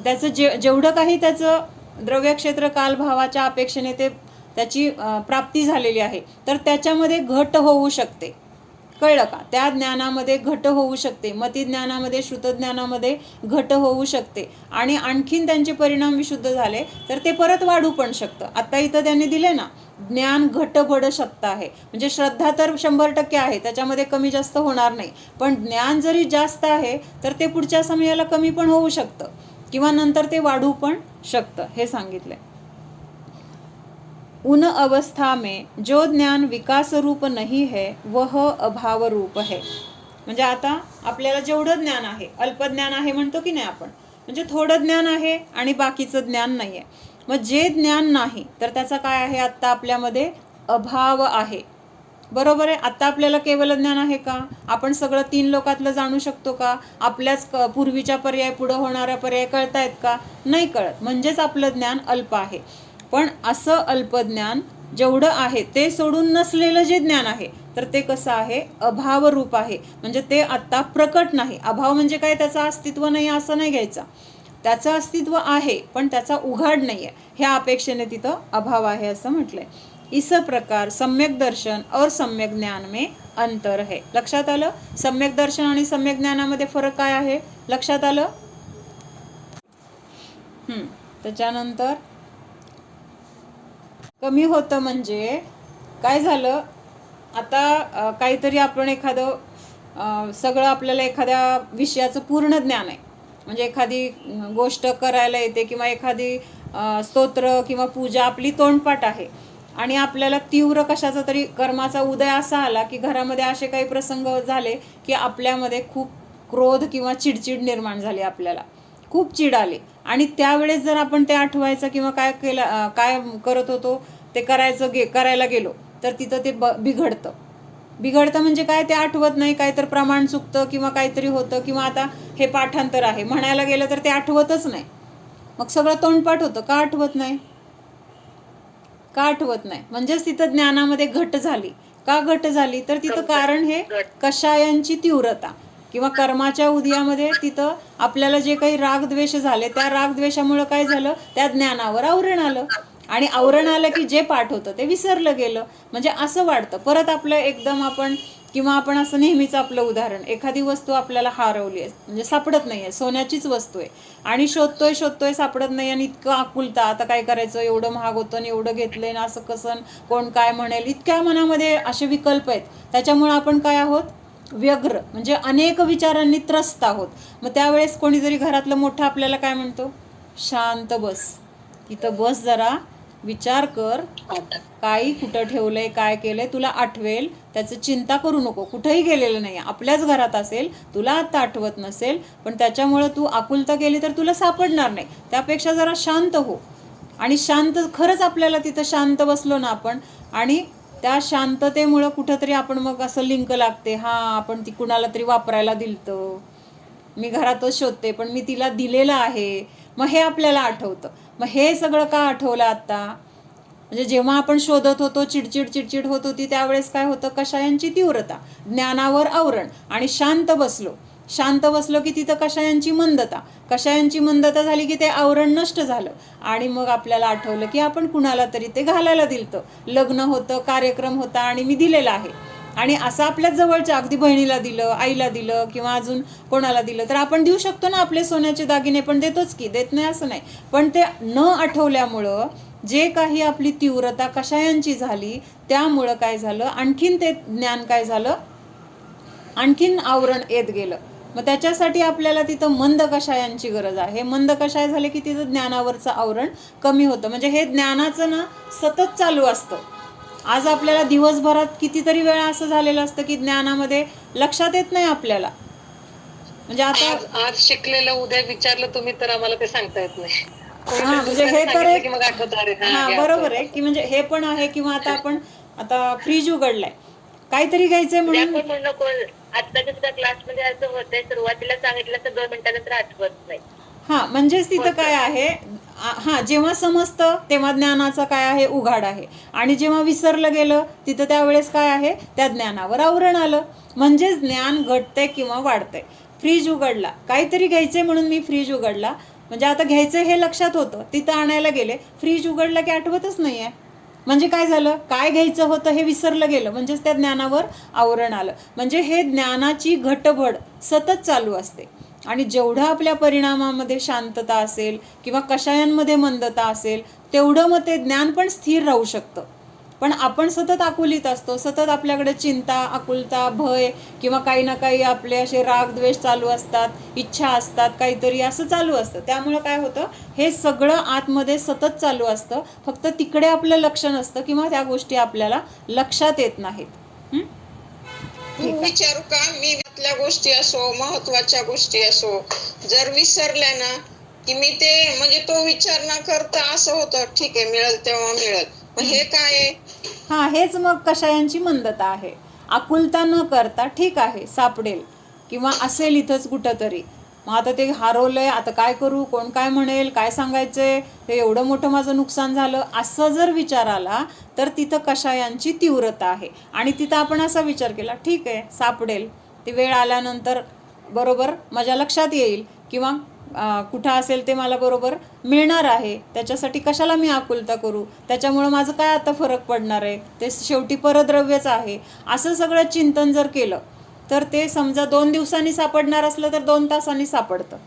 त्याचं जेवढं काही त्याचं द्रव्यक्षेत्र कालभावाच्या अपेक्षेने ते त्याची प्राप्ती झालेली आहे, तर त्याच्यामध्ये घट होऊ शकते. कळलं का? त्या ज्ञानामध्ये घट होऊ शकते, मती ज्ञानामध्ये श्रुतज्ञानामध्ये घट होऊ शकते. आणि आणखीन त्यांचे परिणाम विशुद्ध झाले तर ते परत वाढू पण शकतं. आता इथं त्यांनी दिले ना, ज्ञान घट बड शकता आहे, म्हणजे श्रद्धा तर 100% आहे, त्याच्यामध्ये कमी जास्त होणार नाही. पण ज्ञान जरी जास्त आहे तर ते पुढच्या समयाला कमी पण होऊ शकतं किंवा नंतर ते वाढू पण शकतं, हे सांगितलंय. उन अवस्था में जो ज्ञान विकास रूप नहीं है वह अभाव रूप है. म्हणजे आता आपल्याला जेवढं ज्ञान आहे, अल्पज्ञान आहे म्हणतो की नाही आपण, म्हणजे थोडं ज्ञान आहे आणि बाकीचं ज्ञान नाही आहे. मग जे ज्ञान नाही तर त्याचा काय आहे, आत्ता आपल्यामध्ये अभाव आहे. बरोबर आहे. आत्ता आपल्याला केवळ ज्ञान आहे का? आपण सगळं 3 लोकातलं जाणू शकतो का? आपल्याच पूर्वीच्या पर्याय, पुढं होणाऱ्या पर्याय कळतायत का? नाही कळत, म्हणजेच आपलं ज्ञान अल्प आहे. पण असं अल्पज्ञान जेवढं आहे ते सोडून नसलेलं जे ज्ञान आहे तर ते कसं आहे, अभाव रूप आहे. म्हणजे ते आत्ता प्रकट नाही. अभाव म्हणजे काय, त्याचं अस्तित्व नाही असं नाही घ्यायचं. त्याचं अस्तित्व आहे पण त्याचा उघाड नाही आहे, ह्या अपेक्षेने तिथं अभाव आहे असं म्हटलंय. इस प्रकार सम्यक दर्शन और सम्यक ज्ञान में अंतर है. लक्षात आलं? सम्यक दर्शन आणि सम्यक ज्ञानामध्ये फरक काय आहे, लक्षात आलं? त्याच्यानंतर कमी होतं म्हणजे काय झालं, आता काहीतरी आपण एखादं सगळं आपल्याला एखाद्या विषयाचं पूर्ण ज्ञान आहे, म्हणजे एखादी गोष्ट करायला येते किंवा एखादी स्तोत्र किंवा पूजा आपली तोंडपाठ आहे आणि आपल्याला तीव्र कशाचा तरी कर्माचा उदय असा आला की घरामध्ये असे काही प्रसंग झाले की आपल्यामध्ये खूप क्रोध किंवा चिडचिड निर्माण झाली, आपल्याला खूप चिड आली आणि त्यावेळेस जर आपण ते आठवायचं किंवा काय केलं, काय करत होतो ते करायला गेलो तर तिथं ते बिघडतं म्हणजे काय, ते आठवत नाही, काहीतरी प्रमाण चुकतं किंवा काहीतरी होतं. किंवा आता हे पाठांतर आहे, म्हणायला गेलं तर ते आठवतच नाही, मग सगळं तोंडपाठ होतं. का आठवत नाही? म्हणजेच तिथं ज्ञानामध्ये घट झाली. का घट झाली तर तिथं कारण हे कषायांची तीव्रता किंवा कर्माच्या उदयामध्ये तिथं आपल्याला जे काही रागद्वेष झाले त्या रागद्वेषामुळे काय झालं, त्या ज्ञानावर आवरण आलं आणि आवरण आलं की जे पाठ होतं ते विसरलं गेलं. म्हणजे असं वाटतं परत आपलं एकदम आपण किंवा आपण असं नेहमीच आपलं उदाहरण, एखादी वस्तू आपल्याला हरवली आहे, म्हणजे सापडत नाही आहे, सोन्याचीच वस्तू आहे आणि शोधतोय सापडत नाही आणि इतकं आकुलता, आता काय करायचं, एवढं महाग होतं आणि एवढं घेतलंय ना, असं कसं, कोण काय म्हणेल, इतक्या मनामध्ये असे विकल्प आहेत. त्याच्यामुळे आपण काय आहोत, व्यग्र, म्हणजे अनेक विचारांनी त्रस्त आहोत. मग त्यावेळेस कोणीतरी घरातलं मोठं आपल्याला काय म्हणतो, शांत बस, इथं बस, जरा विचार कर, काही कुठं ठेवलंय, काय केलंय, तुला आठवेल, त्याचं चिंता करू नको, कुठंही गेलेलं नाही, आपल्याच घरात असेल, तुला आता आठवत नसेल पण त्याच्यामुळं तू आकुलता केली तर तुला सापडणार नाही. त्यापेक्षा जरा शांत हो. आणि शांत, खरंच आपल्याला तिथं शांत बसलो ना आपण आणि त्या शांततेमुळं कुठंतरी आपण मग असं लिंक लागते, आपण ती कुणाला तरी वापरायला दिलतं, मी घरातच शोधते पण मी तिला दिलेलं आहे, मग हे आपल्याला आठवतं. मग हे सगळं का आठवलं आता, म्हणजे जेव्हा आपण शोधत होतो, चिडचिड होत होती, त्यावेळेस काय होतं, कषायांची तीव्रता, ज्ञानावर आवरण, आणि शांत बसलो की तिथं कषायांची मंदता झाली की ते आवरण नष्ट झालं आणि मग आपल्याला आठवलं की आपण कुणाला तरी ते घालायला दिलतं, लग्न होतं, कार्यक्रम होता आणि मी दिलेलं आहे. आणि असं आपल्याच जवळच्या अगदी बहिणीला दिलं, आईला दिलं किंवा अजून कोणाला दिलं तर आपण देऊ शकतो ना आपले सोन्याचे दागिने, पण देतोच की, देत नाही असं नाही. पण ते न आठवल्यामुळं जे काही आपली तीव्रता कषायांची झाली त्यामुळं काय झालं, आणखीन ते ज्ञान काय झालं, आणखीन आवरण येत गेलं. मग त्याच्यासाठी आपल्याला तिथं मंद कषायांची गरज आहे. मंद कषाय झाले की तिथं ज्ञानावरचं आवरण कमी होतं. म्हणजे हे ज्ञानाचं ना सतत चालू असतं. आज आपल्याला दिवसभरात कितीतरी वेळा असं झालेलं असतं की ज्ञानामध्ये लक्षात येत नाही आपल्याला. म्हणजे आता आज शिकलेलं उद्या विचारलं तुम्ही तर आम्हाला ते सांगता येत नाही. म्हणजे हे तर एक, मग आठवत, अरे बरोबर आहे की, म्हणजे हे पण आहे. किंवा आता आपण आता फ्रीज उघडलाय, काहीतरी घ्यायचंय म्हणून आत्ताच्या सुद्धा क्लासमध्ये असं होतंय, सुरुवातीला सांगितलं तर 2 मिनिटानंतर आठवत नाही. हा म्हणजेच तिथं काय आहे, हा जेव्हा समजतं तेव्हा ज्ञानाचा काय आहे, उघाड आहे. आणि जेव्हा विसरलं गेलं तिथं त्यावेळेस काय आहे, त्या ज्ञानावर आवरण आलं. म्हणजेच ज्ञान घटतंय किंवा वाढतंय. फ्रीज उघडला, काहीतरी घ्यायचंय म्हणून मी फ्रीज उघडला, म्हणजे आता घ्यायचं हे लक्षात होतं, तिथं आणायला गेले, फ्रीज उघडला की आठवतच नाहीये. म्हणजे काय झालं, काय घ्यायचं होतं हे विसरलं गेलं, म्हणजेच त्या ज्ञानावर आवरण आलं. म्हणजे हे ज्ञानाची घटभड सतत चालू असते. आणि जेवढं आपल्या परिणामामध्ये शांतता असेल किंवा कषायांमध्ये मंदता असेल तेवढं मग ते ज्ञान पण स्थिर राहू शकतं. पण आपण सतत आकुलित असतो, सतत आपल्याकडे चिंता, आकुलता, भय किंवा काही ना काही आपले असे राग द्वेष चालू असतात, इच्छा असतात, काहीतरी असं चालू असतं. त्यामुळं काय होतं, हे सगळं आतमध्ये सतत चालू असतं, फक्त तिकडे आपलं लक्ष नसतं किंवा त्या गोष्टी आपल्याला लक्षात येत नाहीत. विचारू का, मी त्यातल्या गोष्टी असो, महत्वाच्या गोष्टी असो, जर विसरल्या ना की मी ते म्हणजे तो विचार न करता असं होतं, ठीक आहे मिळेल तेव्हा मिळेल. हे काय आहे? हा, हेच मग कषायांची मंदता आहे. आकुलता न करता ठीक आहे सापडेल किंवा असेल इथंच कुठंतरी, मग आता ते हरवलंय, आता काय करू, कोण काय म्हणेल, काय सांगायचंय, हे एवढं मोठं माझं नुकसान झालं, असं जर विचार आला तर तिथं कषायांची तीव्रता आहे. आणि तिथं आपण असा विचार केला, ठीक आहे सापडेल, ती वेळ आल्यानंतर बरोबर माझ्या लक्षात येईल किंवा कुठं असेल ते मला बरोबर मिळणार आहे, त्याच्यासाठी कशाला मी आकुलता करू, त्याच्यामुळं माझं काय आता फरक पडणार आहे, ते शेवटी परद्रव्यच आहे. असं सगळं चिंतन जर केलं तर ते समजा 2 दिवसांनी सापडणार असलं तर 2 तासांनी सापडतं.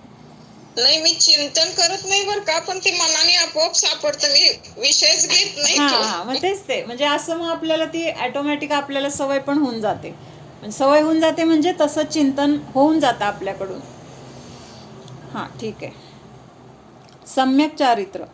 नाही, मी चिंतन करत नाही बरं का, पण ते मनाने आपोआप सापडतं, मी विषयच घेत नाही. हा, मग तेच ते, म्हणजे असं मग आपल्याला ती ऑटोमॅटिक आपल्याला सवय पण होऊन जाते. सवय होऊन जाते म्हणजे तसं चिंतन होऊन जातं आपल्याकडून. हाँ ठीक है. सम्यक चारित्र,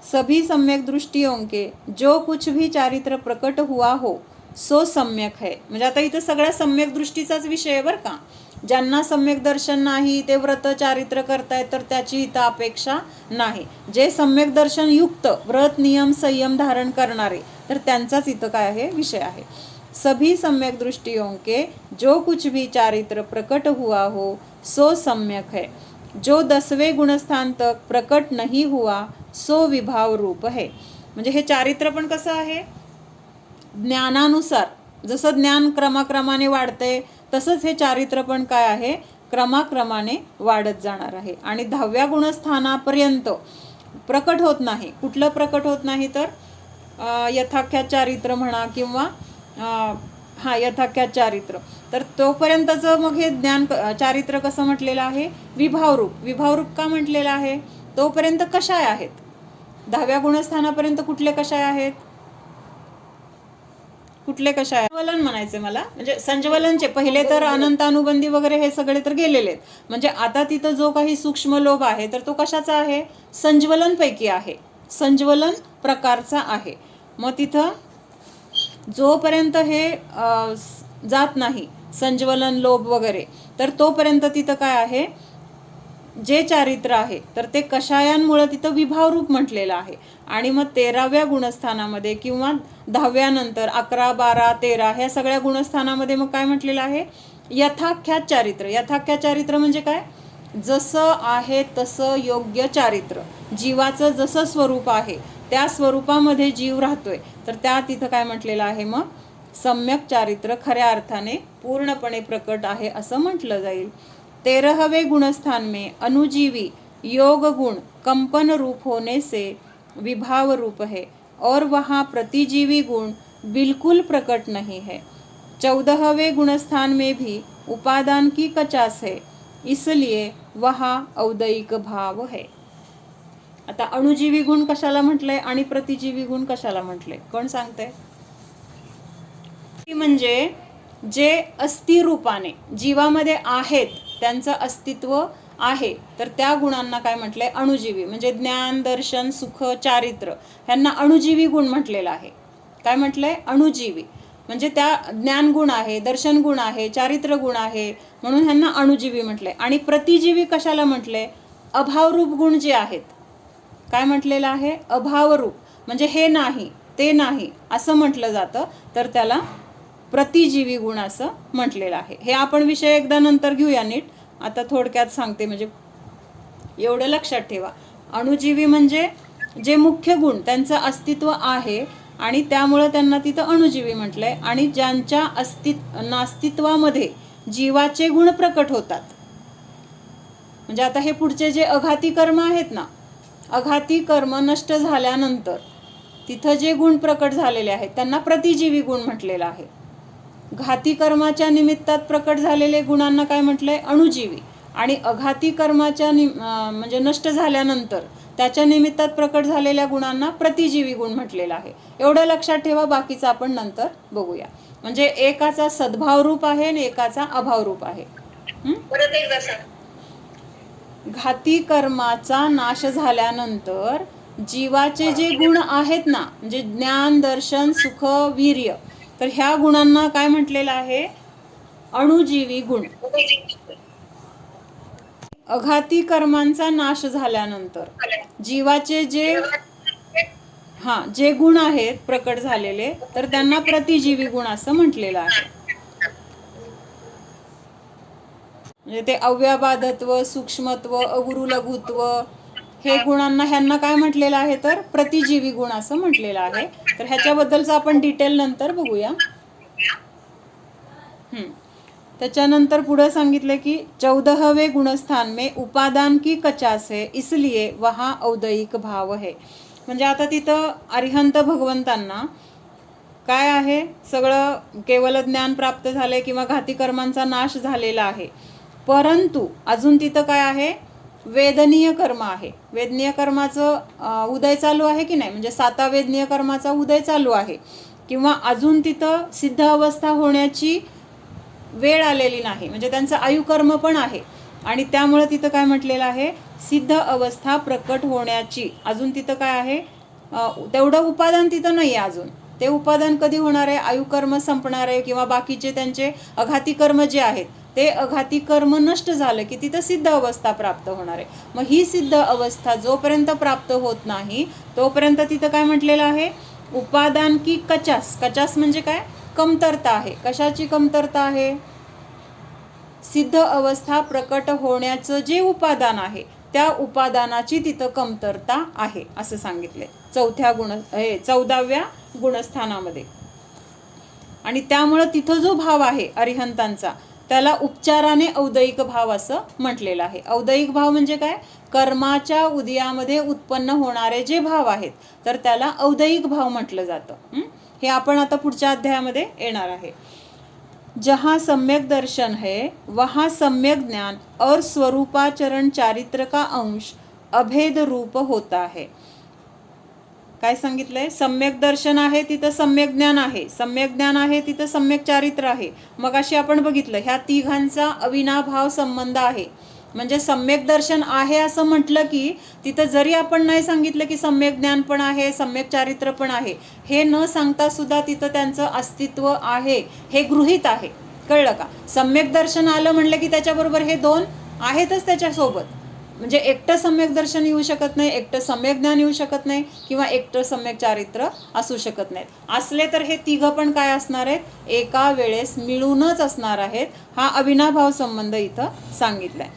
सभी सम्यक दृष्टियों के जो कुछ भी चारित्र प्रकट हुआ हो सो सम्यक है. म्हणजे आता इथं सगळ्या सम्यक दृष्टीचाच विषय आहे बरं का. ज्यांना सम्यक दर्शन नाही ते व्रत चारित्र करतायत तर त्याची इथं अपेक्षा नाही. जे सम्यक दर्शन युक्त व्रत नियम संयम धारण करणारे तर त्यांचाच इथं काय आहे, विषय आहे. सभी सम्यक दृष्टियों के जो कुछ भी चारित्र प्रकट हुआ हो सो सम्यक है. जो 10वें गुणस्थान तक प्रकट नहीं हुआ सो विभाव रूप है. म्हणजे हे चारित्र पण कसं आहे, ज्ञानानुसार जसं ज्ञान क्रमाक्रमाने वाढतंय तसंच हे चारित्र पण काय आहे, क्रमाक्रमाने वाढत जाणार आहे. आणि 10व्या गुणस्थानापर्यंत प्रकट होत नाही. कुठलं प्रकट होत नाही तर यथाख्यात चारित्र म्हणा किंवा यथाख्यात चारित्र, तर तोपर्यंतचं मग हे ज्ञान चारित्र कसं म्हटलेलं आहे, विभावरूप. विभावरूप का म्हटलेलं आहे, तोपर्यंत कशाय आहेत, 10व्या गुणस्थानापर्यंत कुठले कशाय आहेत, कुठले कशाय, संज्वलन म्हणायचे मला, म्हणजे संज्वलनचे पहिले तर अनंत अनुबंधी वगैरे हे सगळे तर गेलेले आहेत. म्हणजे आता तिथं जो काही सूक्ष्म लोभ आहे तर तो कशाचा आहे, संज्वलन पैकी आहे, संज्वलन प्रकारचा आहे. मग तिथं जोपर्यंत हे जात नाही संज्वलन लोभ वगैरे तर तोपर्यंत तिथं काय आहे, जे चारित्र आहे तर ते कषायांमुळे तिथं विभावरूप म्हटलेलं आहे. आणि मग 13व्या गुणस्थानामध्ये किंवा 10व्या नंतर 11, 12, 13 ह्या सगळ्या गुणस्थानामध्ये मग काय म्हटलेलं आहे, यथाख्यात चारित्र. यथाख्यात चारित्र म्हणजे काय, जसं आहे तसं योग्य चारित्र, जीवाचं जसं स्वरूप आहे त्या स्वरूपामध्ये जीव राहतोय तर त्या तिथं काय म्हटलेलं आहे, मग सम्यक चारित्र खऱ्या अर्थाने पूर्णपणे प्रकट आहे असं म्हटलं जाईल. 13वें गुणस्थान में अनुजीवी योग गुण कंपन रूप होने से विभाव रूप है और वहाँ प्रतिजीवी गुण बिल्कुल प्रकट नहीं है. 14वें गुणस्थान में भी उपादान की कचास है इसलिए वहाँ औदयिक भाव है. आता अणुजीवी गुण कशाला म्हटलंय आणि प्रतिजीवी गुण कशाला म्हटलंय, कोण सांगतंय. म्हणजे जे अस्थिरूपाने जीवामध्ये आहेत, त्यांचं अस्तित्व आहे तर त्या गुणांना काय म्हटलंय, अणुजीवी. म्हणजे ज्ञान दर्शन सुख चारित्र ह्यांना अणुजीवी गुण म्हटलेलं आहे. काय म्हटलंय, अणुजीवी. म्हणजे त्या ज्ञान गुण आहे, दर्शन गुण आहे, चारित्र गुण आहे म्हणून ह्यांना अणुजीवी म्हटलंय. आणि प्रतिजीवी कशाला म्हटलंय, अभावरूप गुण जे आहेत, काय म्हटलेलं आहे, अभावरूप. म्हणजे हे नाही ते नाही असं म्हटलं जातं तर त्याला प्रतिजीवी गुण असं म्हटलेलं आहे. हे आपण विषय एकदा नंतर घेऊया नीट, आता थोडक्यात सांगते. म्हणजे एवढं लक्षात ठेवा. अणुजीवी म्हणजे जे मुख्य गुण त्यांचं अस्तित्व आहे आणि त्यामुळं त्यांना तिथं अणुजीवी म्हटलंय. आणि ज्यांच्या नास्तित्वामध्ये जीवाचे गुण प्रकट होतात. म्हणजे आता हे पुढचे जे अघाती कर्म आहेत ना, अघाती कर्म नष्ट झाल्यानंतर तिथं जे गुण प्रकट झालेले आहेत त्यांना प्रतिजीवी गुण म्हटलेलं आहे. घाती कर्माच्या निमित्तात प्रकट झालेले गुणांना काय म्हटलंय? अणुजीवी. आणि अघाती कर्माच्या म्हणजे नष्ट झाल्यानंतर त्याच्या निमित्तात प्रकट झालेल्या गुणांना प्रतिजीवी गुण म्हटलेलं आहे. एवढं लक्षात ठेवा. बाकीचं आपण नंतर बघूया. म्हणजे एकाचा सद्भाव रूप आहे आणि एकाचा अभाव रूप आहे. परत एकदा सांग. घाती कर्माचा नाश झाल्यानंतर जीवाचे जे गुण आहेत ना, म्हणजे ज्ञान, दर्शन, सुख, वीर्य, तर ह्या गुणांना काय म्हटलेलं आहे? अणुजीवी गुण. अघाती कर्मांचा नाश झाल्यानंतर जीवाचे जे गुण आहेत प्रकट झालेले, तर त्यांना प्रतिजीवी गुण असं म्हटलेलं आहे. म्हणजे ते अव्याबाधत्व, सूक्ष्मत्व, अगुरु लघुत्व, हे गुणांना ह्यांना काय म्हटलेलं आहे? तर प्रतिजीवी गुण असं म्हटलेलं आहे. तर ह्याच्याबद्दलचं आपण डिटेल नंतर बघूया. त्याच्यानंतर पुढे सांगितलं की 14वें गुणस्थान में उपादान की कचास है, इसलिए वहाँ औदयिक भाव है. म्हणजे आता तिथं अरिहंत भगवंतांना काय आहे? सगळं केवल ज्ञान प्राप्त झालंय किंवा घाती कर्मांचा नाश झालेला आहे, परंतु अजून तिथं काय आहे? वेदनीय कर्म आहे. वेदनीय कर्माचं उदय चालू आहे की नाही, म्हणजे 7 वेदनीय कर्माचा उदय चालू आहे, किंवा अजून तिथं सिद्ध अवस्था होण्याची वेळ आलेली नाही, म्हणजे त्यांचं आयुकर्म पण आहे. आणि त्यामुळे तिथं काय म्हटलेलं आहे? सिद्ध अवस्था प्रकट होण्याची अजून तिथं काय आहे? तेवढं उपादान तिथं नाही आहे अजून. ते उपादान कधी होणार आहे? आयुकर्म संपणार आहे किंवा बाकीचे त्यांचे अघाती कर्म जे आहेत ते अघाती कर्म नष्ट झालं की तिथं सिद्ध अवस्था प्राप्त होणार आहे. मग ही सिद्ध अवस्था जोपर्यंत प्राप्त होत नाही तोपर्यंत तिथं काय म्हटलेलं आहे? उपादान की कचास. कचास म्हणजे काय? कमतरता आहे. कशाची कमतरता आहे? सिद्ध अवस्था प्रकट होण्याचं जे उपादान आहे त्या उपादानाची तिथं कमतरता आहे असं सांगितलंय 14व्या गुणस्थानामध्ये. आणि त्यामुळं तिथं जो भाव आहे अरिहंतांचा त्याला उपचाराने औदयिक भाव असं म्हटलेलं आहे. औदयिक भाव म्हणजे काय? कर्माच्या उदयामध्ये उत्पन्न होणारे जे भाव आहेत तर त्याला औदयिक भाव म्हटलं जातं. हे आपण आता पुढच्या अध्यायामध्ये येणार आहे. जहाँ सम्यक दर्शन है वहाँ सम्यक ज्ञान और स्वरूपाचरण चारित्र का अंश अभेद रूप होता है. काय सांगितलंय? सम्यक दर्शन आहे तिथं सम्यक ज्ञान आहे, सम्यक ज्ञान आहे तिथं सम्यक चारित्र आहे. मग अशी आपण बघितलं ह्या तिघांचा अविनाभाव संबंध आहे. म्हणजे सम्यक दर्शन आहे असं म्हटलं की तिथं जरी आपण नाही सांगितलं की सम्यक ज्ञान पण आहे, सम्यक चारित्र पण आहे, हे न सांगता सुद्धा तिथं त्यांचं अस्तित्व आहे हे गृहीत आहे. कळलं का? सम्यक दर्शन आलं म्हणलं की त्याच्याबरोबर हे दोन आहेतच त्याच्यासोबत. म्हणजे एकटं सम्यक दर्शन येऊ शकत नाही, एकटं सम्यक ज्ञान येऊ शकत नाही, किंवा एकटं सम्यक चारित्र असू शकत नाहीत. असले तर हे तिघं पण काय असणार आहेत? एका वेळेस मिळूनच असणार आहेत. हा अविनाभाव संबंध इथं सांगितलाय.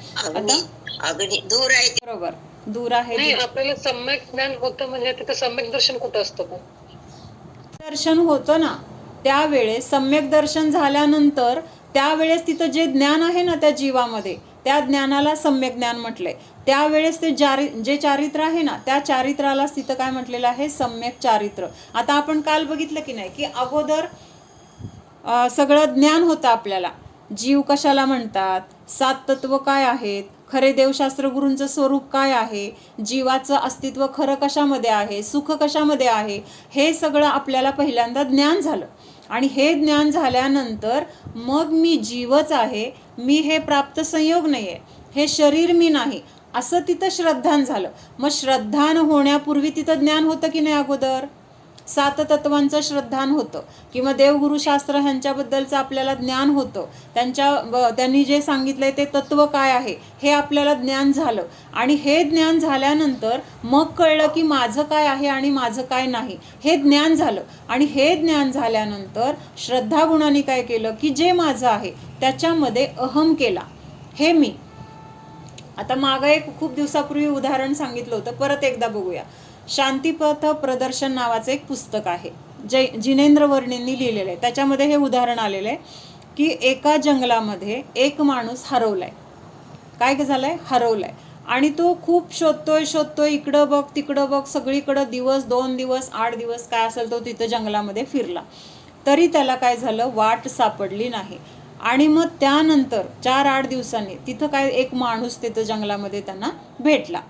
अगदी दूर आहे. बरोबर, दूर आहे. आपल्याला सम्यक ज्ञान होतं म्हणजे तिथं सम्यक दर्शन कुठं असतं? दर्शन होतं ना त्यावेळेस, सम्यक दर्शन झाल्यानंतर त्यावेळेस तिथं जे ज्ञान आहे ना त्या जीवामध्ये त्या ज्ञानाला सम्यक ज्ञान म्हटलंय. त्यावेळेस ते जे चारित्र आहे ना त्या चारित्रालाच तिथं काय म्हटलेलं आहे? सम्यक चारित्र. आता आपण काल बघितलं की नाही की अगोदर सगळं ज्ञान होतं आपल्याला. जीव कशाला म्हणतात, 7 तत्व काय आहेत, खरे देवशास्त्र गुरूंचं स्वरूप काय आहे, जीवाचं अस्तित्व खरं कशामध्ये आहे, सुख कशामध्ये आहे, हे सगळं आपल्याला पहिल्यांदा ज्ञान झालं. आणि हे ज्ञान झाल्यानंतर मग मी जीवच आहे, मी हे प्राप्त संयोग नाही आहे, हे शरीर मी नाही, असं तिथं श्रद्धान झालं. मग श्रद्धान होण्यापूर्वी तिथं ज्ञान होतं की नाही? अगोदर 7 तत्वांचं श्रद्धान होतं किंवा देवगुरुशास्त्र ह्यांच्याबद्दलचं आपल्याला ज्ञान होतं. त्यांनी जे सांगितलंय ते तत्व काय आहे हे आपल्याला ज्ञान झालं. आणि हे ज्ञान झाल्यानंतर मग कळलं की माझं काय आहे आणि माझं काय नाही, हे ज्ञान झालं. आणि हे ज्ञान झाल्यानंतर श्रद्धा गुणाने काय केलं की जे माझं आहे त्याच्यामध्ये अहम केला, हे मी. आता मागं एक खूप दिवसापूर्वी उदाहरण सांगितलं होतं, परत एकदा बघूया. शांतीपथ प्रदर्शन नावाचं एक पुस्तक आहे, जिनेंद्र वर्णींनी लिहिलेलं आहे. त्याच्यामध्ये हे उदाहरण आलेलं आहे की एका जंगलामध्ये एक माणूस हरवलाय. काय झालंय? हरवलाय. आणि तो खूप शोधतोय, इकडं बघ तिकडं बघ, सगळीकडं दिवस, 2 दिवस, 8 दिवस काय असेल तो तिथं जंगलामध्ये फिरला, तरी त्याला काय झालं? वाट सापडली नाही. आणि मग त्यानंतर 4-8 दिवसांनी तिथं काय एक माणूस तिथं जंगलामध्ये त्यांना भेटला.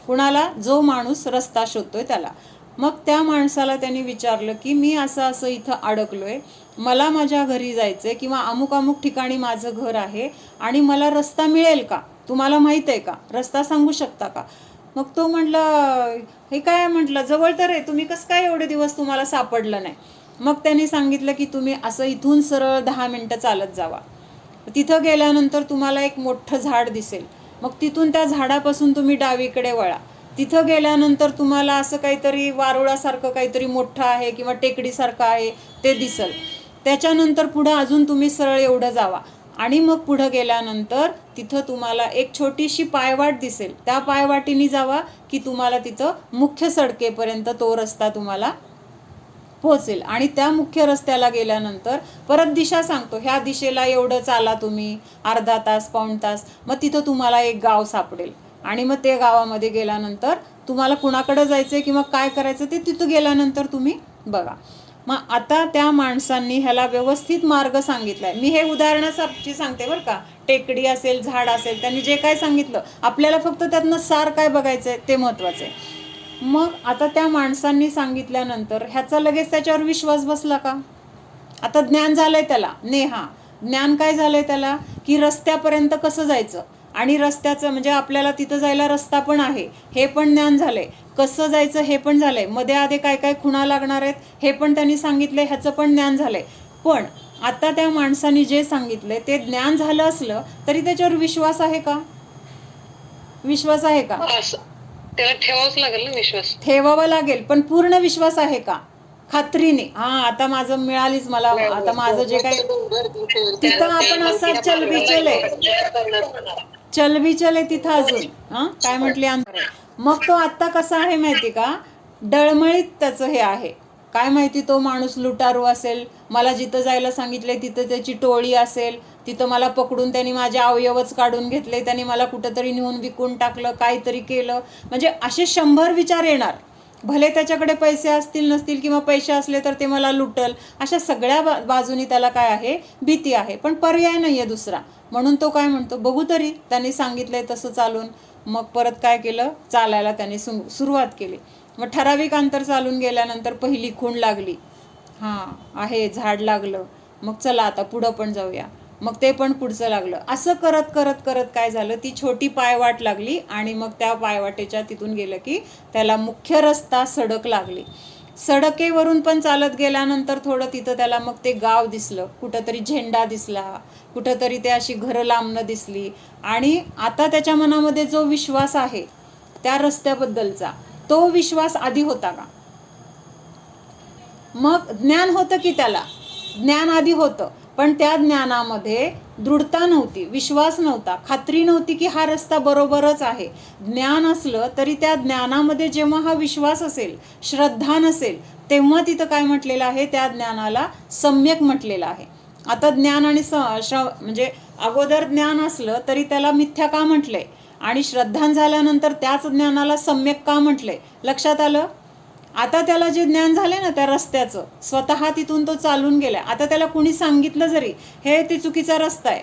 कुणाला? जो माणूस रस्ता शोधतोय त्याला. मग त्या माणसाला त्यांनी विचारलं की मी असं इथं अडकलोय, मला माझ्या घरी जायचंय किंवा अमुक अमुक ठिकाणी माझं घर आहे आणि मला रस्ता मिळेल का? तुम्हाला माहित आहे का? रस्ता सांगू शकता का? मग तो म्हटला, हे काय? म्हटलं जवळ तर आहे, तुम्ही कसं काय एवढे दिवस तुम्हाला सापडलं नाही? मग त्यांनी सांगितलं की तुम्ही असं इथून सरळ 10 मिनिटं चालत जावा, तिथं गेल्यानंतर तुम्हाला एक मोठं झाड दिसेल, मग तिथून त्या झाडापासून तुम्ही डावीकडे वळा, तिथं गेल्यानंतर तुम्हाला असं काहीतरी वारुळासारखं काहीतरी मोठं आहे किंवा टेकडीसारखं आहे ते दिसेल. त्याच्यानंतर पुढं अजून तुम्ही सरळ एवढं जावा आणि मग पुढं गेल्यानंतर तिथं तुम्हाला एक छोटीशी पायवाट दिसेल, त्या पायवाटीने जावा की तुम्हाला तिथं मुख्य सडकेपर्यंत तो रस्ता तुम्हाला पोहोचेल. आणि त्या मुख्य रस्त्याला गेल्यानंतर परत दिशा सांगतो, ह्या दिशेला एवढं चाला तुम्ही, अर्धा तास, पाऊण तास, मग तिथं तुम्हाला एक गाव सापडेल. आणि मग ते गावामध्ये गेल्यानंतर तुम्हाला कुणाकडे जायचं किंवा काय करायचं ते तिथं गेल्यानंतर तुम्ही बघा. मग आता त्या माणसांनी ह्याला व्यवस्थित मार्ग सांगितलाय. मी हे उदाहरणासाठी सांगते बरं का. टेकडी असेल, झाड असेल, त्यांनी जे काय सांगितलं आपल्याला फक्त त्यातनं सार काय बघायचं आहे ते महत्त्वाचं आहे. मग आता त्या माणसांनी सांगितल्यानंतर ह्याचा लगेच त्याच्यावर विश्वास बसला का? आता ज्ञान झालंय त्याला. ज्ञान काय झालंय त्याला? की रस्त्यापर्यंत कसं जायचं आणि रस्त्याचं म्हणजे आपल्याला तिथं जायला रस्ता पण आहे हे पण ज्ञान झालंय, कसं जायचं हे पण झालंय, मध्ये आधे काय काय खुणा लागणार आहेत हे पण त्यांनी सांगितलंय, ह्याचं पण ज्ञान झालंय. पण आता त्या माणसांनी जे सांगितलंय ते ज्ञान झालं असलं तरी त्याच्यावर विश्वास आहे का? विश्वास आहे का? त्याला ठेवावंच लागेल ना विश्वास. ठेवावा लागेल, पण पूर्ण विश्वास आहे का? खात्रीने. आता माझं मिळालीच मला, आता माझं जे काय तिथं आपण असा चलबिचल आहे तिथं अजून. काय म्हटले? मग तो आत्ता कसा आहे माहिती का? डळमळीत त्याचं हे आहे. काय माहिती तो माणूस लुटारू असेल, मला जिथं जायला सांगितले तिथं त्याची टोळी असेल, तिथं मला पकडून त्यांनी माझे अवयवच काढून घेतले, त्यांनी मला कुठंतरी नेऊन विकून टाकलं, काहीतरी केलं, म्हणजे असे 100 विचार येणार. भले त्याच्याकडे पैसे असतील नसतील किंवा पैसे असले तर ते मला लुटल, अशा सगळ्या बाजूनी त्याला काय आहे? भीती आहे. पण पर्याय नाही आहे दुसरा. म्हणून तो काय म्हणतो, बघू तरी, त्यांनी सांगितलंय तसं चालून. मग परत काय केलं? चालायला त्यांनी सुरुवात केली. मग ठराविक अंतर चालून गेल्यानंतर पहिली खूण लागली, आहे झाड लागलं, मग चला आता पुढं पण जाऊया, मग ते पण पुढचं लागलं. असं करत करत करत काय झालं? ती छोटी पायवाट लागली आणि मग त्या पायवाटेच्या तिथून गेलं की त्याला मुख्य रस्ता, सडक लागली. सडकेवरून पण चालत गेल्यानंतर थोडं तिथं त्याला मग ते गाव दिसलं, कुठंतरी झेंडा दिसला, कुठंतरी ते अशी घरं लांबणं दिसली. आणि आता त्याच्या मनामध्ये जो विश्वास आहे त्या रस्त्याबद्दलचा, तो विश्वास आधी होता का? मग ज्ञान होतं की त्याला? ज्ञान आधी होतं, पण त्या ज्ञानामध्ये दृढता नव्हती, विश्वास नव्हता, खात्री नव्हती की हा रस्ता बरोबरच आहे. ज्ञान असलं तरी त्या ज्ञानामध्ये जेव्हा हा विश्वास असेल, श्रद्धा नसेल, तेव्हा तिथं काय म्हटलेलं आहे? त्या ज्ञानाला सम्यक म्हटलेलं आहे. आता ज्ञान आणि म्हणजे अगोदर ज्ञान असलं तरी त्याला मिथ्या का म्हटलंय आणि श्रद्धान झाल्यानंतर त्याच ज्ञानाला सम्यक का म्हटलंय? लक्षात आलं? आता त्याला जे ज्ञान झाले ना त्या रस्त्याचं, स्वतः तिथून तो चालून गेलाय. आता त्याला कुणी सांगितलं जरी हे ते चुकीचा रस्ता आहे,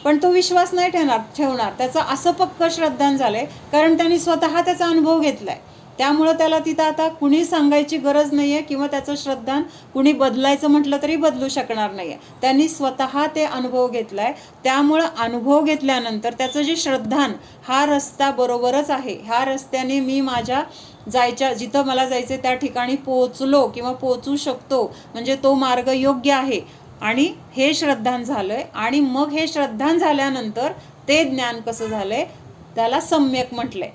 पण तो विश्वास नाही ठेवणार. त्याचं असं पक्क श्रद्धान झालंय कारण त्यांनी स्वतः त्याचा अनुभव घेतलाय. त्यामुळं त्याला तिथं आता कुणी सांगायची गरज नाही आहे किंवा त्याचं श्रद्धान कुणी बदलायचं म्हटलं तरी बदलू शकणार नाही आहे. त्यांनी स्वतः ते अनुभव घेतलाय. त्यामुळं अनुभव घेतल्यानंतर त्याचं जे श्रद्धान, हा रस्ता बरोबरच आहे, ह्या रस्त्याने मी माझ्या जिथं मला जायचं त्या ठिकाणी पोहोचलो किंवा पोहोचू शकतो, म्हणजे तो मार्ग योग्य आहे, आणि हे श्रद्धान झालंय. आणि मग हे श्रद्धान झाल्यानंतर ते ज्ञान कसं झालंय? त्याला सम्यक म्हटलंय.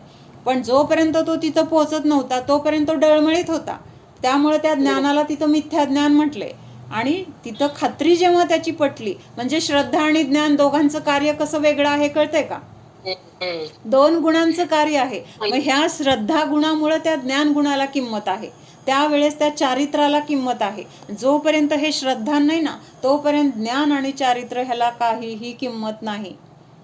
पण जोपर्यंत तो तिथं पोहोचत नव्हता तोपर्यंत तो डळमळीत होता, त्यामुळे त्या ज्ञानाला तिथं मिथ्या ज्ञान म्हटलंय. आणि तिथं खात्री जेव्हा त्याची पटली, म्हणजे श्रद्धा आणि ज्ञान दोघांचं कार्य कसं वेगळं आहे कळतंय का? हम्म. दोन गुणांचं कार्य आहे. मग ह्या श्रद्धा गुणामुळे त्या ज्ञान गुणाला किंमत आहे, त्यावेळेस त्या चारित्राला किंमत आहे. जोपर्यंत हे श्रद्धा नाही ना, तोपर्यंत ज्ञान आणि चारित्र ह्याला काहीही किंमत नाही.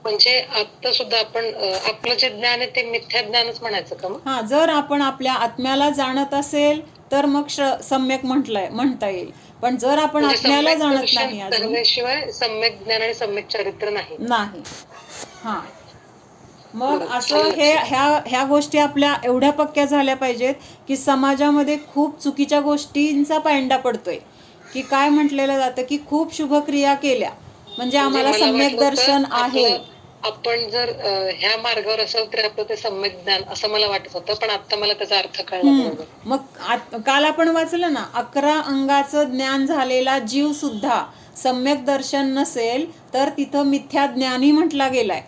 म्हणजे आता सुद्धा आपण आपलं जे ज्ञान आहे ते मिथ्या ज्ञानच म्हणायचं का मग? हा, जर आपण आपल्या आत्म्याला जाणत असेल तर मग सम्यक म्हणता येईल. पण जर आपण म्हणजे आत्म्याला सम्यक जाणत दर्शन नाही अजून झाल्याशिवाय सम्यक ज्ञान आणि सम्यक चारित्र नाही. नाही. हा, मग बरोबर. असं आलं हे लक्षात. ह्या गोष्टी आपल्या एवढ्या पक्क्या झाल्या पाहिजेत की समाजामध्ये खूप चुकीच्या गोष्टींचा पायंडा पडतोय. की काय म्हटलेलं जातं की खूप शुभक्रिया केल्या म्हणजे म्हणजे आम्हाला मला सम्यक वाटलं दर्शन होतं आहे. आपण जर ह्या मार्गावर असेल तर आपलं ते सम्यक ज्ञान असं मला वाटत होतं, पण आता मला त्याचा अर्थ कळला. बरोबर. मग काल आपण वाचलं ना, 11 अंगाचं ज्ञान झालेला जीव सुद्धा सम्यक दर्शन नसेल तर तिथं मिथ्या ज्ञानी म्हटला गेलाय.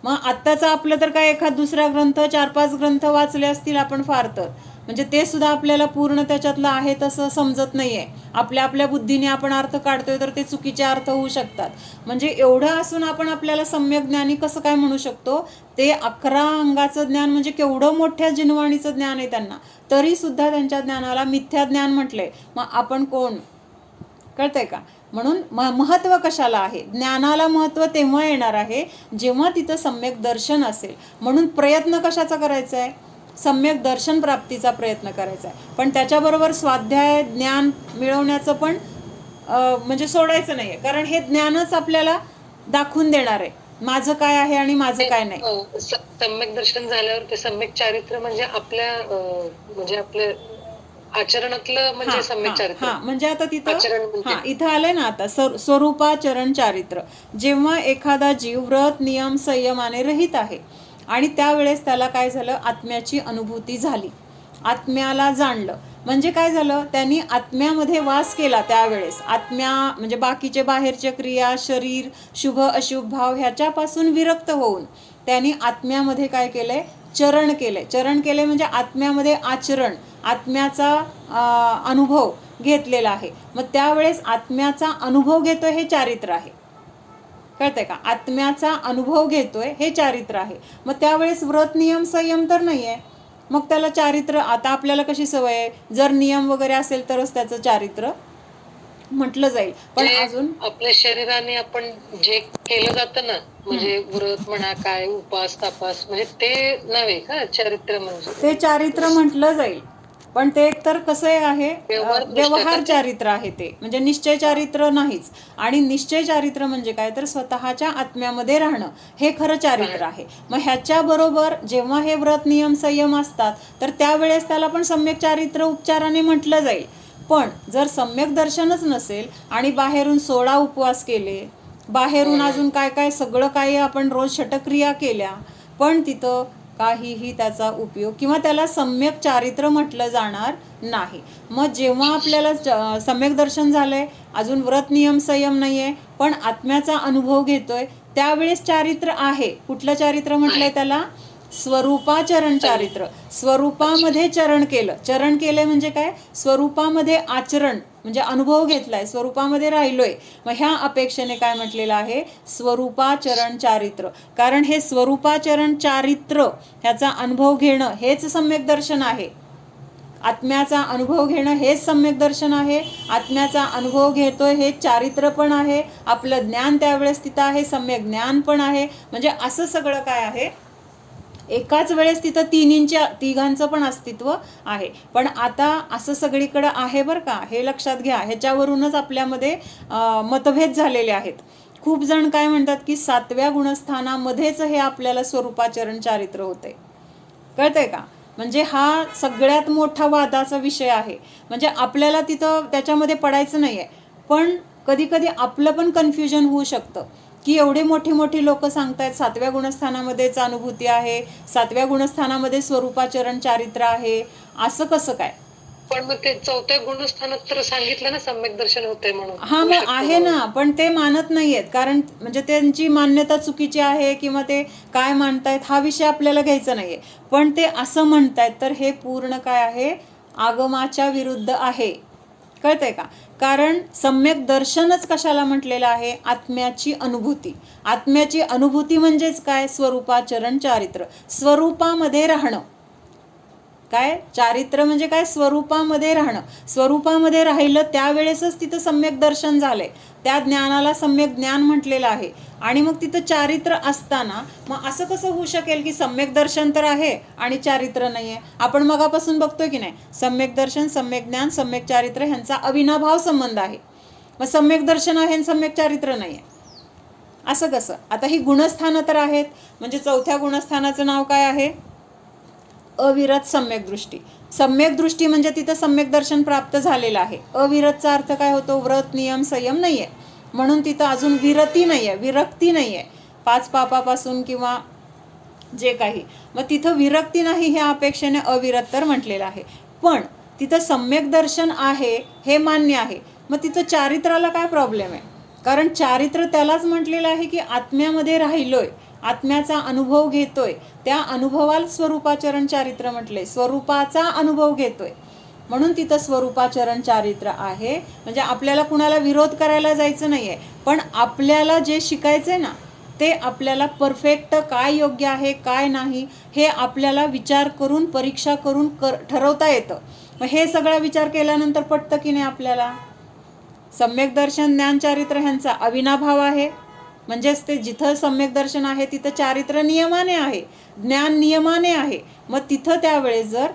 मग आत्ताचं आपलं तर काय एखाद दुसरा ग्रंथ 4-5 ग्रंथ वाचले असतील आपण फार तर, म्हणजे ते सुद्धा आपल्याला पूर्ण त्याच्यातलं आहे तसं समजत नाहीये. आपल्या बुद्धीने आपण अर्थ काढतोय तर ते चुकीचे अर्थ होऊ शकतात. म्हणजे एवढं असून आपण आपल्याला सम्यक ज्ञानी कसं काय म्हणू शकतो? ते 11 अंगाचं ज्ञान म्हणजे केवढं मोठ्या जिनवाणीचं ज्ञान आहे त्यांना, तरी सुद्धा त्यांच्या ज्ञानाला मिथ्या ज्ञान म्हटलंय. मग आपण कोण? कळतंय का? म्हणून महत्त्व कशाला आहे? ज्ञानाला महत्त्व तेव्हा येणार आहे जेव्हा तिथं सम्यक दर्शन असेल. म्हणून प्रयत्न कशाचा करायचा आहे? सम्यक दर्शन प्राप्तीचा प्रयत्न करायचा आहे. पण त्याच्याबरोबर स्वाध्याय ज्ञान मिळवण्याचं पण म्हणजे सोडायचं नाही आहे, कारण हे ज्ञानच आपल्याला दाखवून देणार आहे माझं काय आहे आणि माझं काय नाही. सम्यक दर्शन झाल्यावर ते सम्यक चारित्र म्हणजे आपल्या आचरणातलं म्हणजे सम्यक चारित्र. म्हणजे आता आचरण तिथं म्हणजे इथं आलंय ना आता स्वरूपाचरण चारित्र. जेव्हा एखादा जीव व्रत नियम संयमाने रहित आहे आणि त्यावेळेस त्याला काय झालं? आत्म्याची अनुभूती झाली, आत्म्याला जाणलं. म्हणजे काय झालं? त्यांनी आत्म्यामध्ये वास केला. त्यावेळेस आत्म्या म्हणजे बाकीचे बाहेरच्या क्रिया, शरीर, शुभ अशुभ भाव ह्याच्यापासून विरक्त होऊन त्यांनी आत्म्यामध्ये काय केलंय? चरण केलंय. चरण केले म्हणजे आत्म्यामध्ये आचरण, आत्म्याचा अनुभव घेतलेला आहे. मग त्यावेळेस आत्म्याचा अनुभव घेतोय हे चारित्र आहे. कळतंय का? आत्म्याचा अनुभव घेतोय हे चारित्र आहे. मग त्यावेळेस व्रत नियम संयम तर नाही आहे, मग त्याला चारित्र. आता आपल्याला कशी सवय आहे, जर नियम वगैरे असेल तरच त्याचं चारित्र म्हटलं जाईल. पण अजून आपल्या शरीराने आपण जे केलं जातं ना, म्हणजे व्रत म्हणा, काय उपास तापास, म्हणजे ते नव्हे का चारित्र? म्हणजे ते चारित्र म्हटलं जाईल, पण ते एकतर कसं आहे, व्यवहार चारित्र आहे ते, म्हणजे निश्चय चारित्र नाहीच. आणि निश्चय चारित्र म्हणजे काय तर स्वतःच्या आत्म्यामध्ये राहणं, हे खरं चारित्र आहे. मग ह्याच्याबरोबर जेव्हा हे व्रत नियम संयम असतात तर त्यावेळेस त्याला पण सम्यक चारित्र उपचाराने म्हटलं जाईल. पण जर सम्यक दर्शनच नसेल आणि बाहेरून 16 उपवास केले, बाहेरून अजून काय काय सगळं काही आपण रोज षटक्रिया केल्या, पण तिथं काहीही त्याचा उपयोग किंवा त्याला सम्यक चारित्र म्हटलं जाणार नाही. मग जेव्हा आपल्याला सम्यक दर्शन झालंय, अजून व्रत नियम संयम नाहीये, पण आत्म्याचा अनुभव घेतोय, त्यावेळेस चारित्र आहे. कुठलं चारित्र म्हटलंय त्याला? स्वरूपाचरण चारित्र. स्वरूपामध्ये चरण केलं. चरण केले म्हणजे काय? स्वरूपामध्ये आचरण म्हणजे अनुभव घेतलाय, स्वरूपामध्ये राहिलोय. मग ह्या अपेक्षेने काय म्हटलेलं आहे? स्वरूपाचरण चारित्र. कारण हे स्वरूपाचरण चारित्र ह्याचा अनुभव घेणं हेच सम्यक दर्शन आहे. आत्म्याचा अनुभव घेणं हेच सम्यक दर्शन आहे. आत्म्याचा अनुभव घेतोय हे चारित्र पण आहे. आपलं ज्ञान त्यावेळेस तिथं आहे, सम्यक ज्ञान पण आहे. म्हणजे असं सगळं काय आहे, एकाच वेळेस तिथं तिघांचं पण अस्तित्व आहे. पण आता असं सगळीकडं आहे बरं का, हे लक्षात घ्या. ह्याच्यावरूनच आपल्यामध्ये मतभेद झालेले आहेत. खूप जण काय म्हणतात की 7व्या गुणस्थानामध्येच हे आपल्याला स्वरूपाचरण चारित्र होते. कळतंय का? म्हणजे हा सगळ्यात मोठा वादाचा विषय आहे. म्हणजे आपल्याला तिथं त्याच्यामध्ये पडायचं नाही आहे. पण कधी कधी आपलं पण कन्फ्युजन होऊ शकतं की एवढे मोठी लोक सांगतायत 7व्या गुणस्थानामध्येच अनुभूती आहे, 7व्या गुणस्थानामध्ये स्वरूपाचरण चारित्र आहे, असं कसं काय? पण मग ते 4थ्या गुणस्थानात तर सांगितलं ना सम्यक दर्शन होतंय म्हणून. हा, मग आहे ना, पण ते मानत नाहीयेत. कारण म्हणजे त्यांची मान्यता चुकीची आहे किंवा ते काय मानतायत हा विषय आपल्याला घ्यायचा नाहीये. पण ते असं म्हणतायत तर हे पूर्ण काय आहे? आगमाच्या विरुद्ध आहे. कळतंय का? कारण सम्यक दर्शनच कशाला म्हटलेलं आहे? आत्म्याची अनुभूती. आत्म्याची अनुभूती म्हणजेच काय? स्वरूपाचरण चारित्र, स्वरूपामध्ये राहणं. काय चारित्र म्हणजे काय? स्वरूपामध्ये राहणं. स्वरूपामध्ये राहिलं त्यावेळेसच तिथं सम्यक दर्शन झालंय. त्या ज्ञानाला सम्यक ज्ञान म्हटलेलं आहे. आणि मग तिथं चारित्र असताना मग असं कसं होऊ शकेल की सम्यक दर्शन तर आहे आणि चारित्र नाही आहे? आपण मगापासून बघतोय की नाही, सम्यक दर्शन, सम्यक ज्ञान, सम्यक चारित्र ह्यांचा अविनाभाव संबंध आहे. मग सम्यक दर्शन आहे आणि सम्यक चारित्र नाही आहे, असं कसं? आता ही गुणस्थानं तर आहेत, म्हणजे चौथ्या गुणस्थानाचं नाव काय आहे? अविरत सम्यक दृष्टी. सम्यक दृष्टी म्हणजे तिथं सम्यक दर्शन प्राप्त झालेलं आहे. अविरतचा अर्थ काय होतो? व्रत, नियम, संयम नाही आहे, म्हणून तिथं अजून विरती नाही आहे, विरक्ती नाही आहे 5 पापापासून किंवा जे काही. मग तिथं विरक्ती नाही ह्या अपेक्षेने अविरत तर म्हटलेलं आहे. पण तिथं सम्यक दर्शन आहे हे मान्य आहे, मग तिथं चारित्राला काय प्रॉब्लेम आहे? कारण चारित्र त्यालाच म्हटलेलं आहे की आत्म्यामध्ये राहिलोय, आत्म्याचा अनुभव घेतोय, त्या अनुभवाला स्वरूपाचरण चारित्र म्हटले. स्वरूपाचा अनुभव घेतोय म्हणून तिथं स्वरूपाचरण चारित्र आहे. म्हणजे आपल्याला कुणाला विरोध करायला जायचं नाही आहे, पण आपल्याला जे शिकायचं आहे ना ते आपल्याला परफेक्ट काय योग्य आहे काय नाही हे आपल्याला विचार करून परीक्षा करून ठरवता येतं. मग हे सगळा विचार केल्यानंतर पटतं की नाही आपल्याला? सम्यक दर्शन, ज्ञान, चारित्र ह्यांचा अविनाभाव आहे. म्हणजेच ते जिथं सम्यक दर्शन आहे तिथं चारित्र नियमाने आहे, ज्ञान नियमाने आहे. मग तिथं त्यावेळेस जर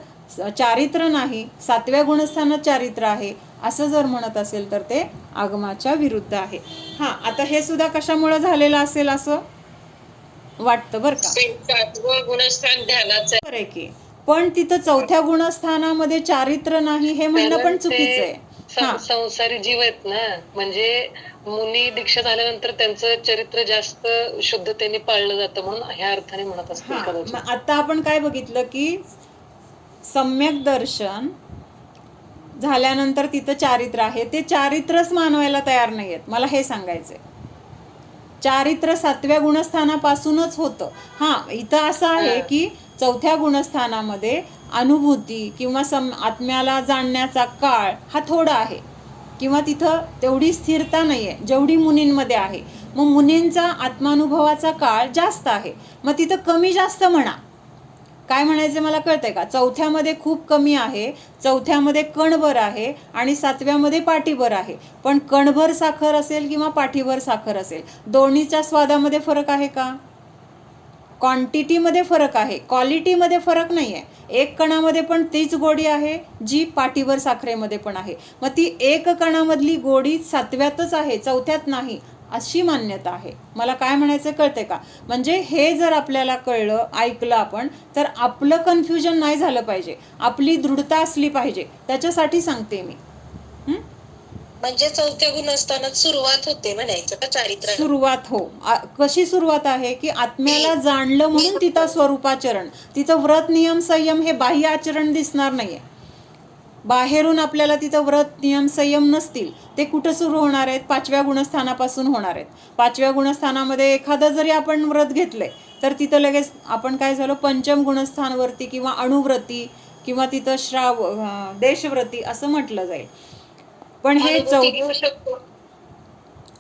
चारित्र नाही, 7व्या गुणस्थानात चारित्र आहे असं जर म्हणत असेल तर ते आगमाच्या विरुद्ध आहे. हां, आता हे सुद्धा कशामुळे झालेलं असेल असं वाटतं बरं का? 7वं गुणस्थान ध्यानाचं बरं आहे की. पण तिथं 4थ्या गुणस्थानामध्ये चारित्र नाही हे म्हणणं पण चुकीचं आहे. संसारी जीव आहेत ना, म्हणजे मुनी दीक्षा झाल्यानंतर त्यांचं चरित्र जास्त शुद्धतेने पाळलं जातं म्हणून ह्या अर्थाने म्हणत असतील कदाचित. मग आता आपण काय बघितलं की सम्यक दर्शन झाल्यानंतर तिथं चारित्र आहे, ते चारित्रच मानवायला तयार नाही आहेत. मला हे सांगायचंय, चारित्र 7व्या गुणस्थानापासूनच होतं. हां, इथं असं आहे की 4थ्या गुणस्थानामध्ये अनुभूती किंवा आत्म्याला जाणण्याचा काळ हा थोडा आहे, किंवा तिथं तेवढी स्थिरता नाही आहे जेवढी मुनींमध्ये आहे. मग मुनींचा आत्मानुभवाचा काळ जास्त आहे. मग तिथं कमी जास्त म्हणा, काय म्हणायचं मला कळतंय का? 4थ्यामध्ये खूप कमी आहे, 4थ्यामध्ये कणभर आहे आणि 7व्यामध्ये पाटीभर आहे. पण कणभर साखर असेल किंवा पाठीभर साखर असेल, दोन्हीच्या स्वादामध्ये फरक आहे का? क्वांटिटीमध्ये फरक आहे, क्वालिटीमध्ये फरक नाही आहे. एक कणामध्ये पण तीच गोडी आहे जी पाटीभर साखरेमध्ये पण आहे. मग ती एक कणामधली गोडी 7व्यातच आहे, 4थ्यात नाही अशी मान्यता आहे. मला काय म्हणायचं कळतंय का? म्हणजे हे जर आपल्याला कळलं, ऐकलं आपण, तर आपलं कन्फ्युजन नाही झालं पाहिजे, आपली दृढता असली पाहिजे. त्याच्यासाठी सांगते मी. म्हणजे 4थ्या गुणस्थानात सुरुवात होते म्हणायचं का चारित्र? सुरुवात हो. कशी सुरुवात आहे की आत्म्याला जाणलं म्हणून तिथं स्वरूपाचरण, तिथं व्रत, नियम, संयम हे बाह्य आचरण दिसणार नाहीये. बाहेरून आपल्याला तिथं व्रत, नियम, संयम नसतील. ते कुठं सुरू होणार आहेत? 5व्या गुणस्थानापासून होणार आहेत. 5व्या गुणस्थानामध्ये एखादं जरी आपण व्रत घेतलंय तर तिथं लगेच आपण काय झालो, पंचम गुणस्थानवरती किंवा अणुव्रती किंवा तिथं देशव्रती असं म्हटलं जाईल. पण हे घेऊ शकतो.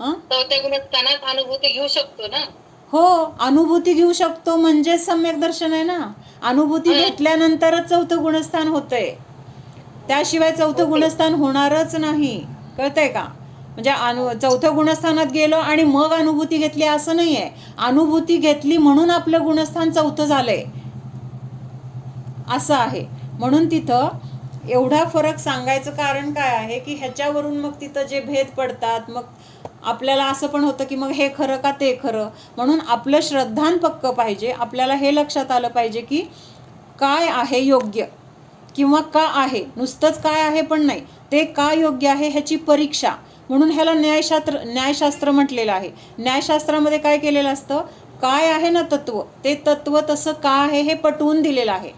4थ्या गुणस्थानात अनुभूती घेऊ शकतो ना? हो, अनुभूती घेऊ शकतो म्हणजे सम्यक दर्शन आहे ना. अनुभूती घेतल्यानंतरच 4थं गुणस्थान होतंय, त्याशिवाय 4थं गुणस्थान होणारच नाही. कळतंय का? म्हणजे 4थ्या गुणस्थानात गेलो आणि मग अनुभूती घेतली असं नाही आहे. अनुभूती घेतली म्हणून आपलं गुणस्थान 4थं झालंय असं आहे. म्हणून तिथं एवढा फरक सांगायचं कारण काय आहे की ह्याच्यावरून मग तिथं जे भेद पडतात, मग आपल्याला असं पण होतं की मग हे खरं का ते खरं. म्हणून आपलं श्रद्धान पक्क पाहिजे. आपल्याला हे लक्षात आलं पाहिजे की काय आहे योग्य किंवा का आहे, नुसतंच काय आहे पण नाही, ते का योग्य आहे ह्याची परीक्षा. म्हणून ह्याला न्यायशास्त्र म्हटलेलं आहे. न्यायशास्त्रामध्ये काय केलेलं असतं, काय आहे ना तत्व, ते तत्व तसं का आहे हे पटवून दिलेलं आहे.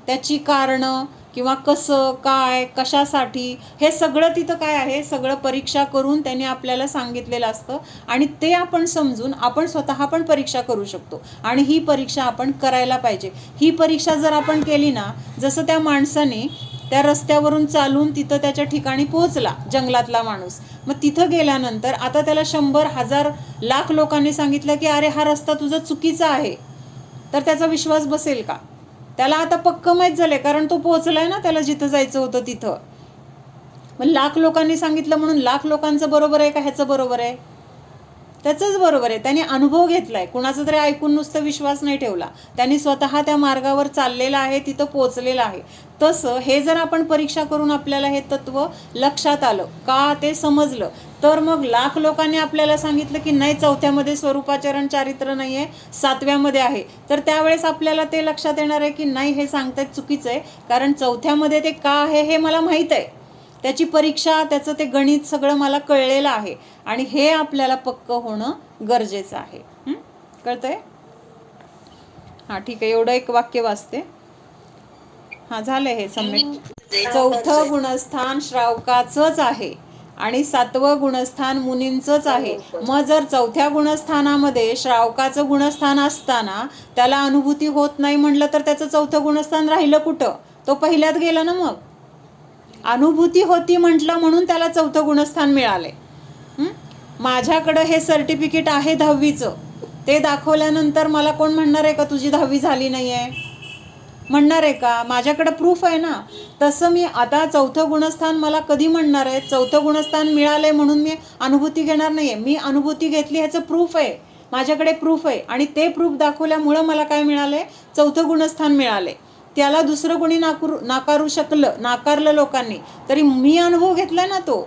त्याची कारणं किंवा कसं, काय, कशासाठी, हे सगळं तिथं काय आहे, सगळं परीक्षा करून त्यांनी आपल्याला सांगितलेलं असतं. आणि ते आपण समजून आपण स्वतः पण परीक्षा करू शकतो. आणि ही परीक्षा आपण करायला पाहिजे. ही परीक्षा जर आपण केली ना, जसं त्या माणसाने त्या रस्त्यावरून चालून तिथं त्याच्या ठिकाणी पोहोचला, जंगलातला माणूस. मग तिथं गेल्यानंतर आता त्याला 100, 1000, लाख लोकांनी सांगितलं की अरे हा रस्ता तुझा चुकीचा आहे, तर त्याचा विश्वास बसेल का? त्याला आता पक्क माहीत झालंय, कारण तो पोहोचलाय ना त्याला जिथं जायचं होतं तिथं. मग लाख लोकांनी सांगितलं म्हणून लाख लोकांचं बरोबर आहे का ह्याचं बरोबर आहे? त्याचंच बरोबर आहे. त्याने अनुभव घेतलाय, कुणाचं तरी ऐकून नुसतं विश्वास नाही ठेवला. त्यांनी स्वतः त्या मार्गावर चाललेला आहे, तिथं पोहोचलेला आहे. तसं हे जर आपण परीक्षा करून आपल्याला हे तत्व लक्षात आलं का, ते समजलं, तर मग लाख लोकांनी आपल्याला सांगितलं की नाही 4थ्यामध्ये स्वरूपाचरण चारित्र नाही आहे, 7व्यामध्ये आहे, तर त्यावेळेस आपल्याला ते लक्षात येणार आहे की नाही हे सांगतायत चुकीचं आहे, कारण 4थ्यामध्ये ते का आहे हे मला माहीत आहे, त्याची परीक्षा, त्याचं ते गणित सगळं मला कळलेलं आहे, आणि हे आपल्याला पक्क होणं गरजेचं आहे. कळतंय? हां ठीक आहे, एवढं एक वाक्य वाचते. हां झालंय हे सबमिट. 4थं गुणस्थान श्रावकाचंच आहे आणि 7वं गुणस्थान मुनींचंच आहे. मग जर 4थ्या गुणस्थानामध्ये श्रावकाचं गुणस्थान असताना त्याला अनुभूती होत नाही म्हटलं तर त्याचं 4थं गुणस्थान राहिलं कुठं? तो पहिल्यात गेला ना. मग अनुभूती होती म्हटलं म्हणून त्याला 4थं गुणस्थान मिळाले. माझ्याकडं हे सर्टिफिकेट आहे 10वीचं, ते दाखवल्यानंतर मला कोण म्हणणार आहे का तुझी 10वी झाली नाही आहे? म्हणणार आहे का? माझ्याकडे प्रूफ आहे ना. तसं मी आता 4थं गुणस्थान मला कधी म्हणणार आहे? 4थं गुणस्थान मिळालंय म्हणून मी अनुभूती घेणार नाहीये. मी अनुभूती घेतली ह्याचं प्रूफ आहे, माझ्याकडे प्रूफ आहे, आणि ते प्रूफ दाखवल्यामुळं मला काय मिळालंय? 4थं गुणस्थान मिळाले. त्याला दुसरं कोणी नाकारू शकलं, नाकारलं लोकांनी, तरी मी अनुभव घेतलाय ना. तो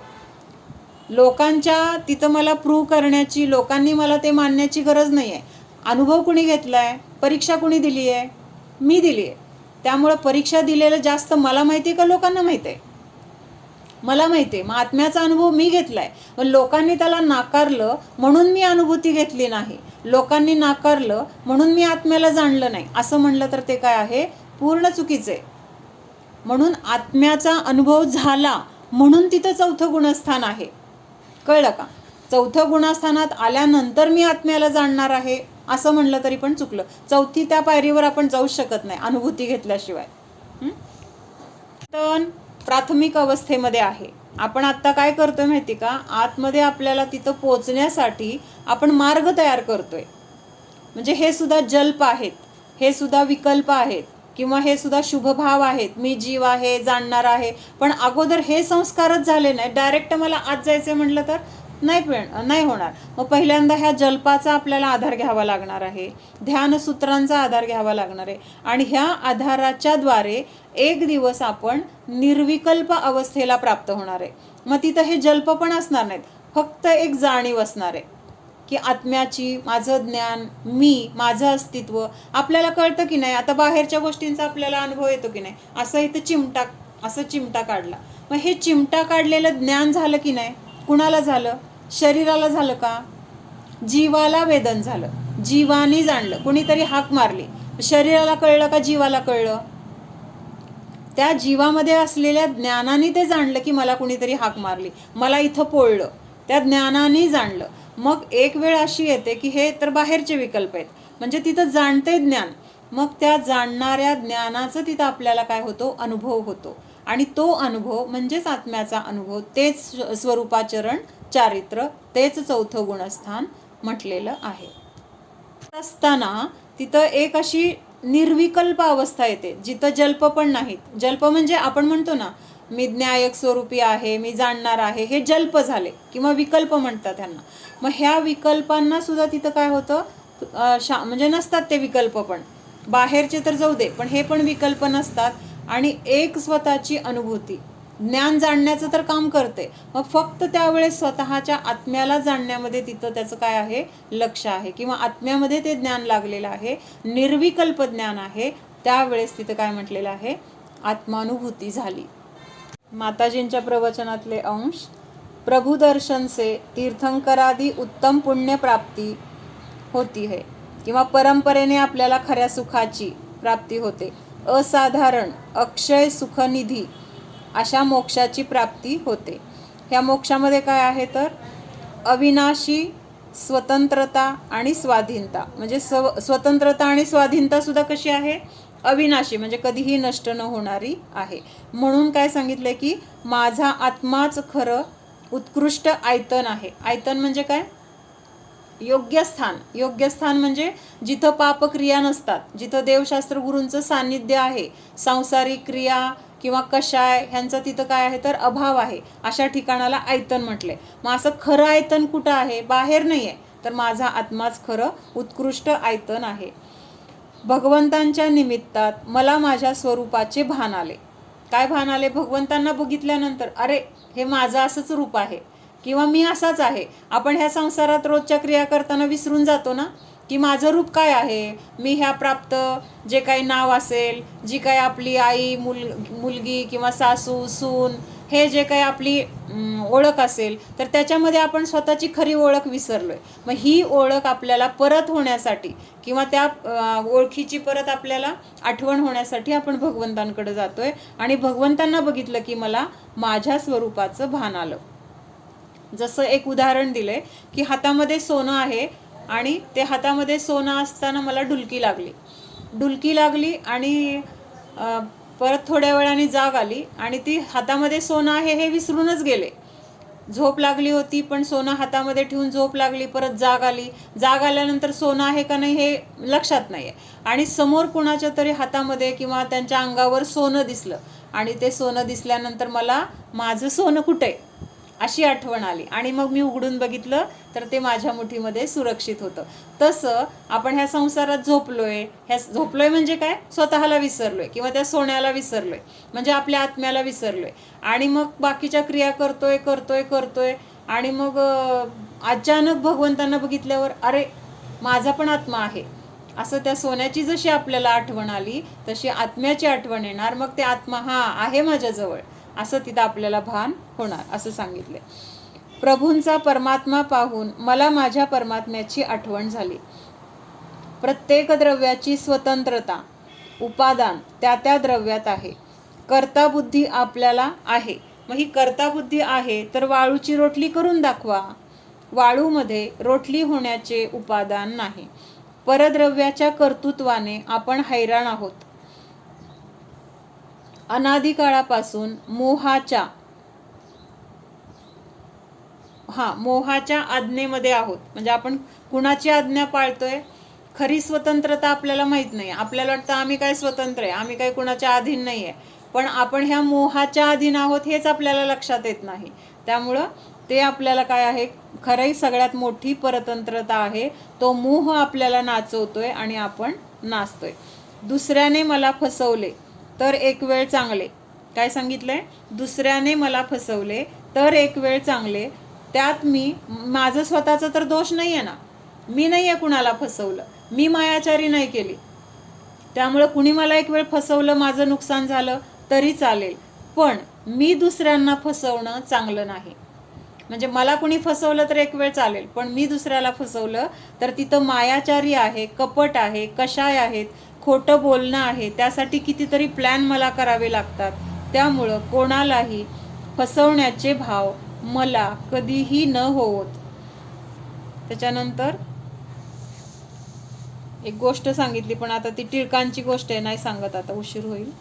लोकांच्या तिथं मला प्रूव्ह करण्याची, लोकांनी मला ते मानण्याची गरज नाही आहे. अनुभव कुणी घेतलाय? परीक्षा कुणी दिली आहे? मी दिली आहे. त्यामुळं परीक्षा दिलेलं जास्त मला माहिती आहे का लोकांना माहिती आहे? मला माहिती आहे. मग आत्म्याचा अनुभव मी घेतलाय. पण लोकांनी त्याला नाकारलं म्हणून मी अनुभूती घेतली नाही, लोकांनी नाकारलं म्हणून मी आत्म्याला जाणलं नाही, असं म्हणलं तर ते काय आहे? पूर्ण चुकीचं आहे. म्हणून आत्म्याचा अनुभव झाला म्हणून तिथं 4थं गुणस्थान आहे. कळलं का? 4थं गुणस्थानात आल्यानंतर मी आत्म्याला जाणणार आहे असं म्हणलं तरी पण चुकलं. 4थी त्या पायरीवर आपण जाऊच शकत नाही अनुभूती घेतल्याशिवाय. तर प्राथमिक अवस्थेमध्ये आहे. आपण आत्ता काय करतोय माहिती का? आतमध्ये आपल्याला तिथं पोचण्यासाठी आपण मार्ग तयार करतोय. म्हणजे हे सुद्धा जल्प आहेत, हे सुद्धा विकल्प आहेत, किंवा हे सुद्धा शुभभाव आहेत. मी जीव आहे, जाणणार आहे, पण अगोदर हे संस्कारच झाले नाही. डायरेक्ट मला आत जायचं म्हटलं तर नाही होणार. मग पहिल्यांदा ह्या जल्पाचा आपल्याला आधार घ्यावा लागणार आहे, ध्यानसूत्रांचा आधार घ्यावा लागणार आहे, आणि ह्या आधाराच्या द्वारे एक दिवस आपण निर्विकल्प अवस्थेला प्राप्त होणार आहे. मग तिथं हे जल्प पण असणार नाहीत, फक्त एक जाणीव असणार आहे की आत्म्याची, माझं ज्ञान, मी, माझं अस्तित्व. आपल्याला कळतं की नाही? आता बाहेरच्या गोष्टींचा आपल्याला अनुभव येतो की नाही? असं इथं चिमटा काढला, मग हे चिमटा काढलेलं ज्ञान झालं की नाही? कुणाला झालं? शरीराला झालं का? जीवाला वेदन झालं, जीवानी जाणलं, कुणीतरी हाक मारली, शरीराला कळलं का जीवाला कळलं? त्या जीवामध्ये असलेल्या ज्ञानाने ते जाणलं की मला कुणीतरी हाक मारली, मला इथं पोळलं, त्या ज्ञानाने जाणलं. मग एक वेळ अशी येते की हे तर बाहेरचे विकल्प आहेत, म्हणजे तिथं जाणते ज्ञान. मग त्या जाणणाऱ्या ज्ञानाचं तिथं आपल्याला काय होतो? अनुभव होतो. आणि तो अनुभव म्हणजेच आत्म्याचा अनुभव, तेच स्वरूपाचरण चारित्र, तेच 4थं गुणस्थान म्हटलेलं आहे. असताना तिथं एक अशी निर्विकल्प अवस्था येते जिथं जल्प पण नाहीत. जल्प म्हणजे आपण म्हणतो ना मी ज्ञायक स्वरूपी आहे, मी जाणणार आहे, हे जल्प झाले किंवा विकल्प म्हणतात त्यांना. मग ह्या विकल्पांना सुद्धा तिथं काय होतं? म्हणजे नसतात ते विकल्प, पण बाहेरचे तर जाऊ दे, पण हे पण विकल्प नसतात. आणि एक स्वतःची अनुभूती, ज्ञान जाणण्याचं तर काम करते. मग फक्त त्यावेळेस स्वतःच्या आत्म्याला जाणण्यामध्ये तिथं त्याचं काय आहे? लक्ष आहे, किंवा आत्म्यामध्ये ते ज्ञान लागलेलं आहे, निर्विकल्प ज्ञान आहे. त्यावेळेस तिथं काय म्हटलेलं आहे? आत्मानुभूती झाली. माताजींच्या प्रवचनातले अंश. प्रभु दर्शन से तीर्थंकरादी उत्तम पुण्य प्राप्ती होती है, किंवा परंपरेने आपल्याला खऱ्या सुखाची प्राप्ती होते. असाधारण अक्षय सुखनिधी अशा मोक्षाची प्राप्ती होते. ह्या मोक्षामध्ये काय आहे तर अविनाशी स्वतंत्रता आणि स्वाधीनता. म्हणजे स्वतंत्रता आणि स्वाधीनता सुद्धा कशी आहे? अविनाशी म्हणजे कधीही नष्ट न होणारी आहे. म्हणून काय सांगितलंय की माझा आत्माच खरं उत्कृष्ट आयतन आहे. आयतन म्हणजे काय? योग्य स्थान. योग्य स्थान म्हणजे जिथं पापक्रिया नसतात, जिथं देवशास्त्र गुरूंचं सान्निध्य आहे, सांसारिक क्रिया किंवा कषाय ह्यांचा तिथं काय आहे तर अभाव आहे, अशा ठिकाणाला आयतन म्हटलंय. मग असं खरं आयतन कुठं आहे? बाहेर नाही आहे, तर माझा आत्माच खरं उत्कृष्ट आयतन आहे. भगवंतांच्या निमित्तात मला माझ्या स्वरूपाचे भान आले. काय भान आले? भगवंतांना बघितल्यानंतर अरे हे माझं असंच रूप आहे किंवा मी असाच आहे. आपण ह्या संसारात रोजच्या क्रिया करताना विसरून जातो ना की माझं रूप काय आहे. मी ह्या प्राप्त जे काही नाव असेल, जी काही आपली आई, मुलगी किंवा सासू, सून, हे जे काही आपली ओळख असेल, तर त्याच्यामध्ये आपण स्वतःची खरी ओळख विसरलोय. मग ही ओळख आपल्याला परत होण्यासाठी किंवा त्या ओळखीची परत आपल्याला आठवण होण्यासाठी आपण भगवंतांकडे जातोय. आणि भगवंतांना बघितलं की मला माझ्या स्वरूपाचं भान आलं. जसं एक उदाहरण दिलंय की हातामध्ये सोनं आहे आणि ते हातामध्ये सोनं असताना मला डुलकी लागली आणि परत थोड्या वेळाने जाग आली आणि ती हातामध्ये सोनं आहे हे विसरूनच गेले. झोप लागली होती पण सोनं हातामध्ये ठेवून झोप लागली, परत जाग आल्यानंतर सोनं आहे का नाही हे लक्षात नाही आहे. आणि समोर कुणाच्या तरी हातामध्ये किंवा त्यांच्या अंगावर सोनं दिसलं आणि ते सोनं दिसल्यानंतर मला माझं सोनं कुठे अशी आठवण आली आणि मग मी उघडून बघितलं तर ते माझ्या मुठीमध्ये सुरक्षित होतं. तसं आपण ह्या संसारात झोपलोय म्हणजे काय? स्वतःला विसरलोय किंवा त्या सोन्याला विसरलोय म्हणजे आपल्या आत्म्याला विसरलोय. आणि मग बाकीच्या क्रिया करतोय आणि मग अचानक भगवंतांना बघितल्यावर अरे माझा पण आत्मा आहे असं त्या सोन्याची जशी आपल्याला आठवण आली तशी आत्म्याची आठवण येणार. मग ते आत्मा हा आहे माझ्याजवळ असं तिथं आपल्याला भान होणार असं सांगितले. प्रभूंचा परमात्मा पाहून मला माझ्या परमात्म्याची आठवण झाली. प्रत्येक द्रव्याची स्वतंत्रता, उपादान त्या द्रव्यात आहे. कर्ता बुद्धी आपल्याला आहे. मग ही कर्ता बुद्धी आहे तर वाळूची रोटली करून दाखवा. वाळूमध्ये रोटली होण्याचे उपादान नाही. परद्रव्याच्या कर्तृत्वाने आपण हैराण आहोत. अनादिकाळापासून मोहाच्या आज्ञेमध्ये आहोत. म्हणजे आपण कुणाची आज्ञा पाळतोय? खरी स्वतंत्रता आपल्याला माहित नाही. आपल्याला वाटतं आम्ही काय स्वतंत्र आहे, आम्ही काय कुणाच्या अधीन नाही आहे, पण आपण ह्या मोहाच्या अधीन आहोत हेच आपल्याला लक्षात येत नाही. त्यामुळं ते आपल्याला काय आहे, खरंही सगळ्यात मोठी परतंत्रता आहे. तो मोह आपल्याला नाचवतोय आणि आपण नाचतोय. दुसऱ्याने मला फसवले तर एक वेळ चांगले. काय सांगितलंय? दुसऱ्याने मला फसवले तर एक वेळ चांगले. त्यात माझं स्वतःचा तर दोष नाही आहे ना. मी नाही आहे कुणाला फसवलं, मी मायाचारी नाही केली. त्यामुळं कुणी मला एक वेळ फसवलं, माझं नुकसान झालं तरी चालेल, पण मी दुसऱ्यांना फसवणं चांगलं नाही. म्हणजे मला कुणी फसवलं तर एक वेळ चालेल, पण मी दुसऱ्याला फसवलं तर तिथं मायाचारी आहे, कपट आहे, कषाय आहेत, खोटं बोलणं आहे, त्यासाठी कितीतरी प्लॅन मला करावे लागतात. त्यामुळं कोणालाही फसवण्याचे भाव मला कधीही न होवोत. त्याच्यानंतर एक गोष्ट सांगितली पण आता ती टिळकांची गोष्ट आहे, नाही सांगत आता, उशीर होईल.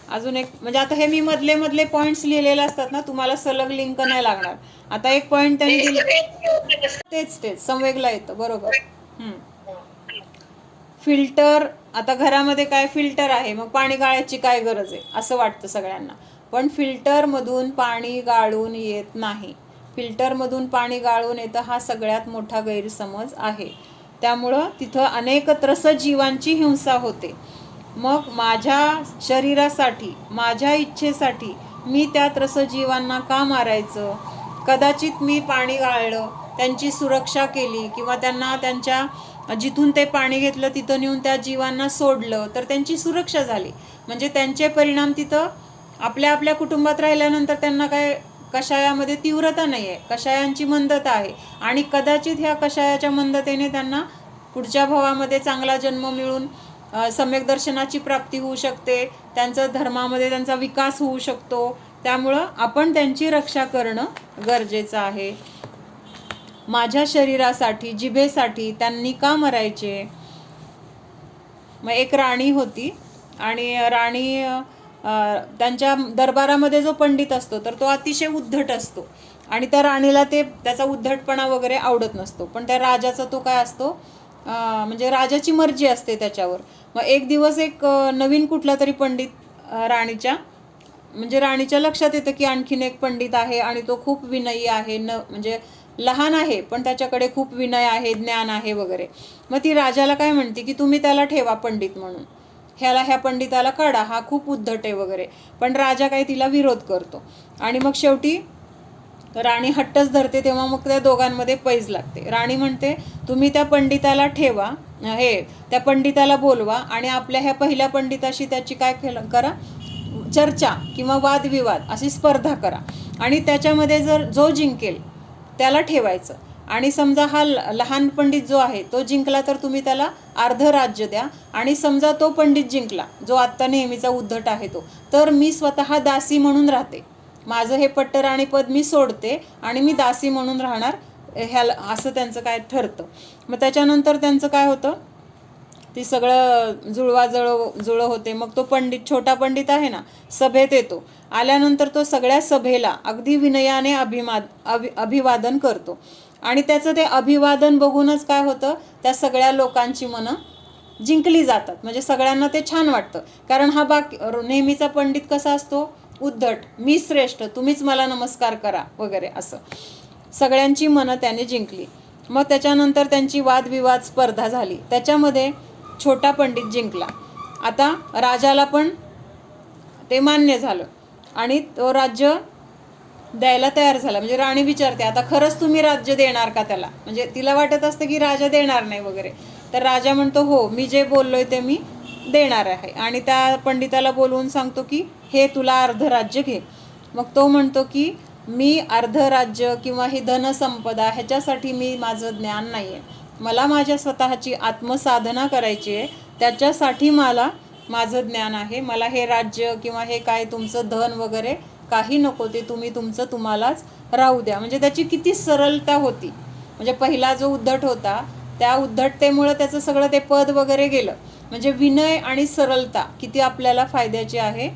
अजून एक म्हणजे आता हे मी मधले पॉइंट्स लिहिलेले असतात ना, तुम्हाला सलग लिंक नाही लागणार. आता एक पॉइंट त्यांनी दिले, तेच संवेगला येतं बरोबर. फिल्टर, आता घरामध्ये काय फिल्टर आहे, मग पाणी गाळायची काय गरज आहे असं वाटतं सगळ्यांना, पण फिल्टरमधून पाणी गाळून येत नाही. फिल्टरमधून पाणी गाळून येतं हा सगळ्यात मोठा गैरसमज आहे. त्यामुळं तिथं अनेक त्रस्त जीवांची हिंसा होते. मग माझ्या शरीरासाठी, माझ्या इच्छेसाठी मी त्या त्रस्त जीवांना का मारायचं? कदाचित मी पाणी गाळलं, त्यांची सुरक्षा केली किंवा त्यांना त्यांच्या जिथून ते पाणी घेतलं तिथं नेऊन त्या जीवांना सोडलं तर त्यांची सुरक्षा झाली. म्हणजे त्यांचे परिणाम तिथं आपल्या कुटुंबात राहिल्यानंतर त्यांना काय कषायामध्ये तीव्रता नाही आहे, कषायांची मंदता आहे आणि कदाचित ह्या कषायाच्या मंदतेने त्यांना पुढच्या भावामध्ये चांगला जन्म मिळून सम्यक दर्शनाची प्राप्ती होऊ शकते, त्यांचा धर्मामध्ये त्यांचा विकास होऊ शकतो. त्यामुळं आपण त्यांची रक्षा करणं गरजेचं आहे. माझ्या शरीरासाठी, जिभेसाठी त्यांनी का मरायचे? मग एक राणी होती आणि राणी त्यांच्या दरबारामध्ये जो पंडित असतो तर तो अतिशय उद्धट असतो आणि त्या राणीला त्याचा उद्धटपणा वगैरे आवडत नसतो. पण त्या राजाचा तो काय असतो, म्हणजे राजाची मर्जी असते त्याच्यावर. मग एक दिवस एक नवीन कुठला तरी पंडित राणीच्या लक्षात येतं की आणखीन एक पंडित आहे आणि तो खूप विनयी आहे, म्हणजे लहान आहे पण त्याच्याकडे खूप विनय आहे, ज्ञान आहे वगैरे. मग ती राजाला काय म्हणते की तुम्ही त्याला ठेवा पंडित म्हणून, ह्या पंडिताला काढा, हा खूप उद्धट आहे वगैरे. पण राजा काही तिला विरोध करतो आणि मग शेवटी राणी हट्टच धरते. तेव्हा मग त्या दोघांमध्ये पैज लागते. राणी म्हणते तुम्ही त्या पंडिताला ठेवा, त्या पंडिताला बोलवा आणि आपल्या ह्या पहिल्या पंडिताशी त्याची काय करा, चर्चा किंवा वादविवाद अशी स्पर्धा करा आणि त्याच्यामध्ये जर जो जिंकेल त्याला ठेवायचं. आणि समजा हा लहान पंडित जो आहे तो जिंकला तर तुम्ही त्याला अर्ध राज्य द्या आणि समजा तो पंडित जिंकला जो आत्ता नेहमीचा उद्धट आहे तो, तर मी स्वतः दासी म्हणून राहते, माझं हे पट्टराणीपद मी सोडते आणि मी दासी म्हणून राहणार, असं त्यांचं काय ठरतं. मग त्याच्यानंतर त्यांचं काय होतं, ती सगळं जुळं होते. मग तो पंडित, छोटा पंडित आहे ना, सभेत येतो. आल्यानंतर तो सगळ्या सभेला अगदी विनयाने अभिवादन करतो आणि त्याचं ते अभिवादन बघूनच काय होतं, त्या सगळ्या लोकांची मनं जिंकली जातात. म्हणजे सगळ्यांना ते छान वाटतं, कारण हा नेहमीचा पंडित कसा असतो, उद्धट, मी श्रेष्ठ, तुम्हीच मला नमस्कार करा वगैरे असं. सगळ्यांची मनं त्याने जिंकली. मग त्याच्यानंतर त्यांची वादविवाद स्पर्धा झाली, त्याच्यामध्ये छोटा पंडित जिंकला. आता राजाला पण ते मान्य झालं आणि तो राज्य द्यायला तयार झाला. म्हणजे राणी विचारते आता खरंच तुम्ही राज्य देणार का त्याला, म्हणजे तिला वाटत असतं की राजा देणार नाही वगैरे. तर राजा म्हणतो हो, मी जे बोललोय ते मी देणार आहे आणि त्या पंडिताला बोलवून सांगतो की हे तुला अर्ध राज्य घे. मग तो म्हणतो की मी अर्ध राज्य किंवा ही धनसंपदा ह्याच्यासाठी मी, माझं ज्ञान नाही आहे, मला माझ्या स्वतःची आत्मसाधना करायची आहे, त्याच्यासाठी मला माझं ज्ञान आहे. मला हे राज्य किंवा हे काय तुमचं धन वगैरे काही नको, ते तुम्हालाच राहू द्या. म्हणजे त्याची किती सरलता होती. म्हणजे पहिला जो उद्धट होता त्या उद्धटतेमुळं त्याचं सगळं ते पद वगैरे गेलं. म्हणजे विनय आणि सरलता किती आपल्याला फायद्याची आहे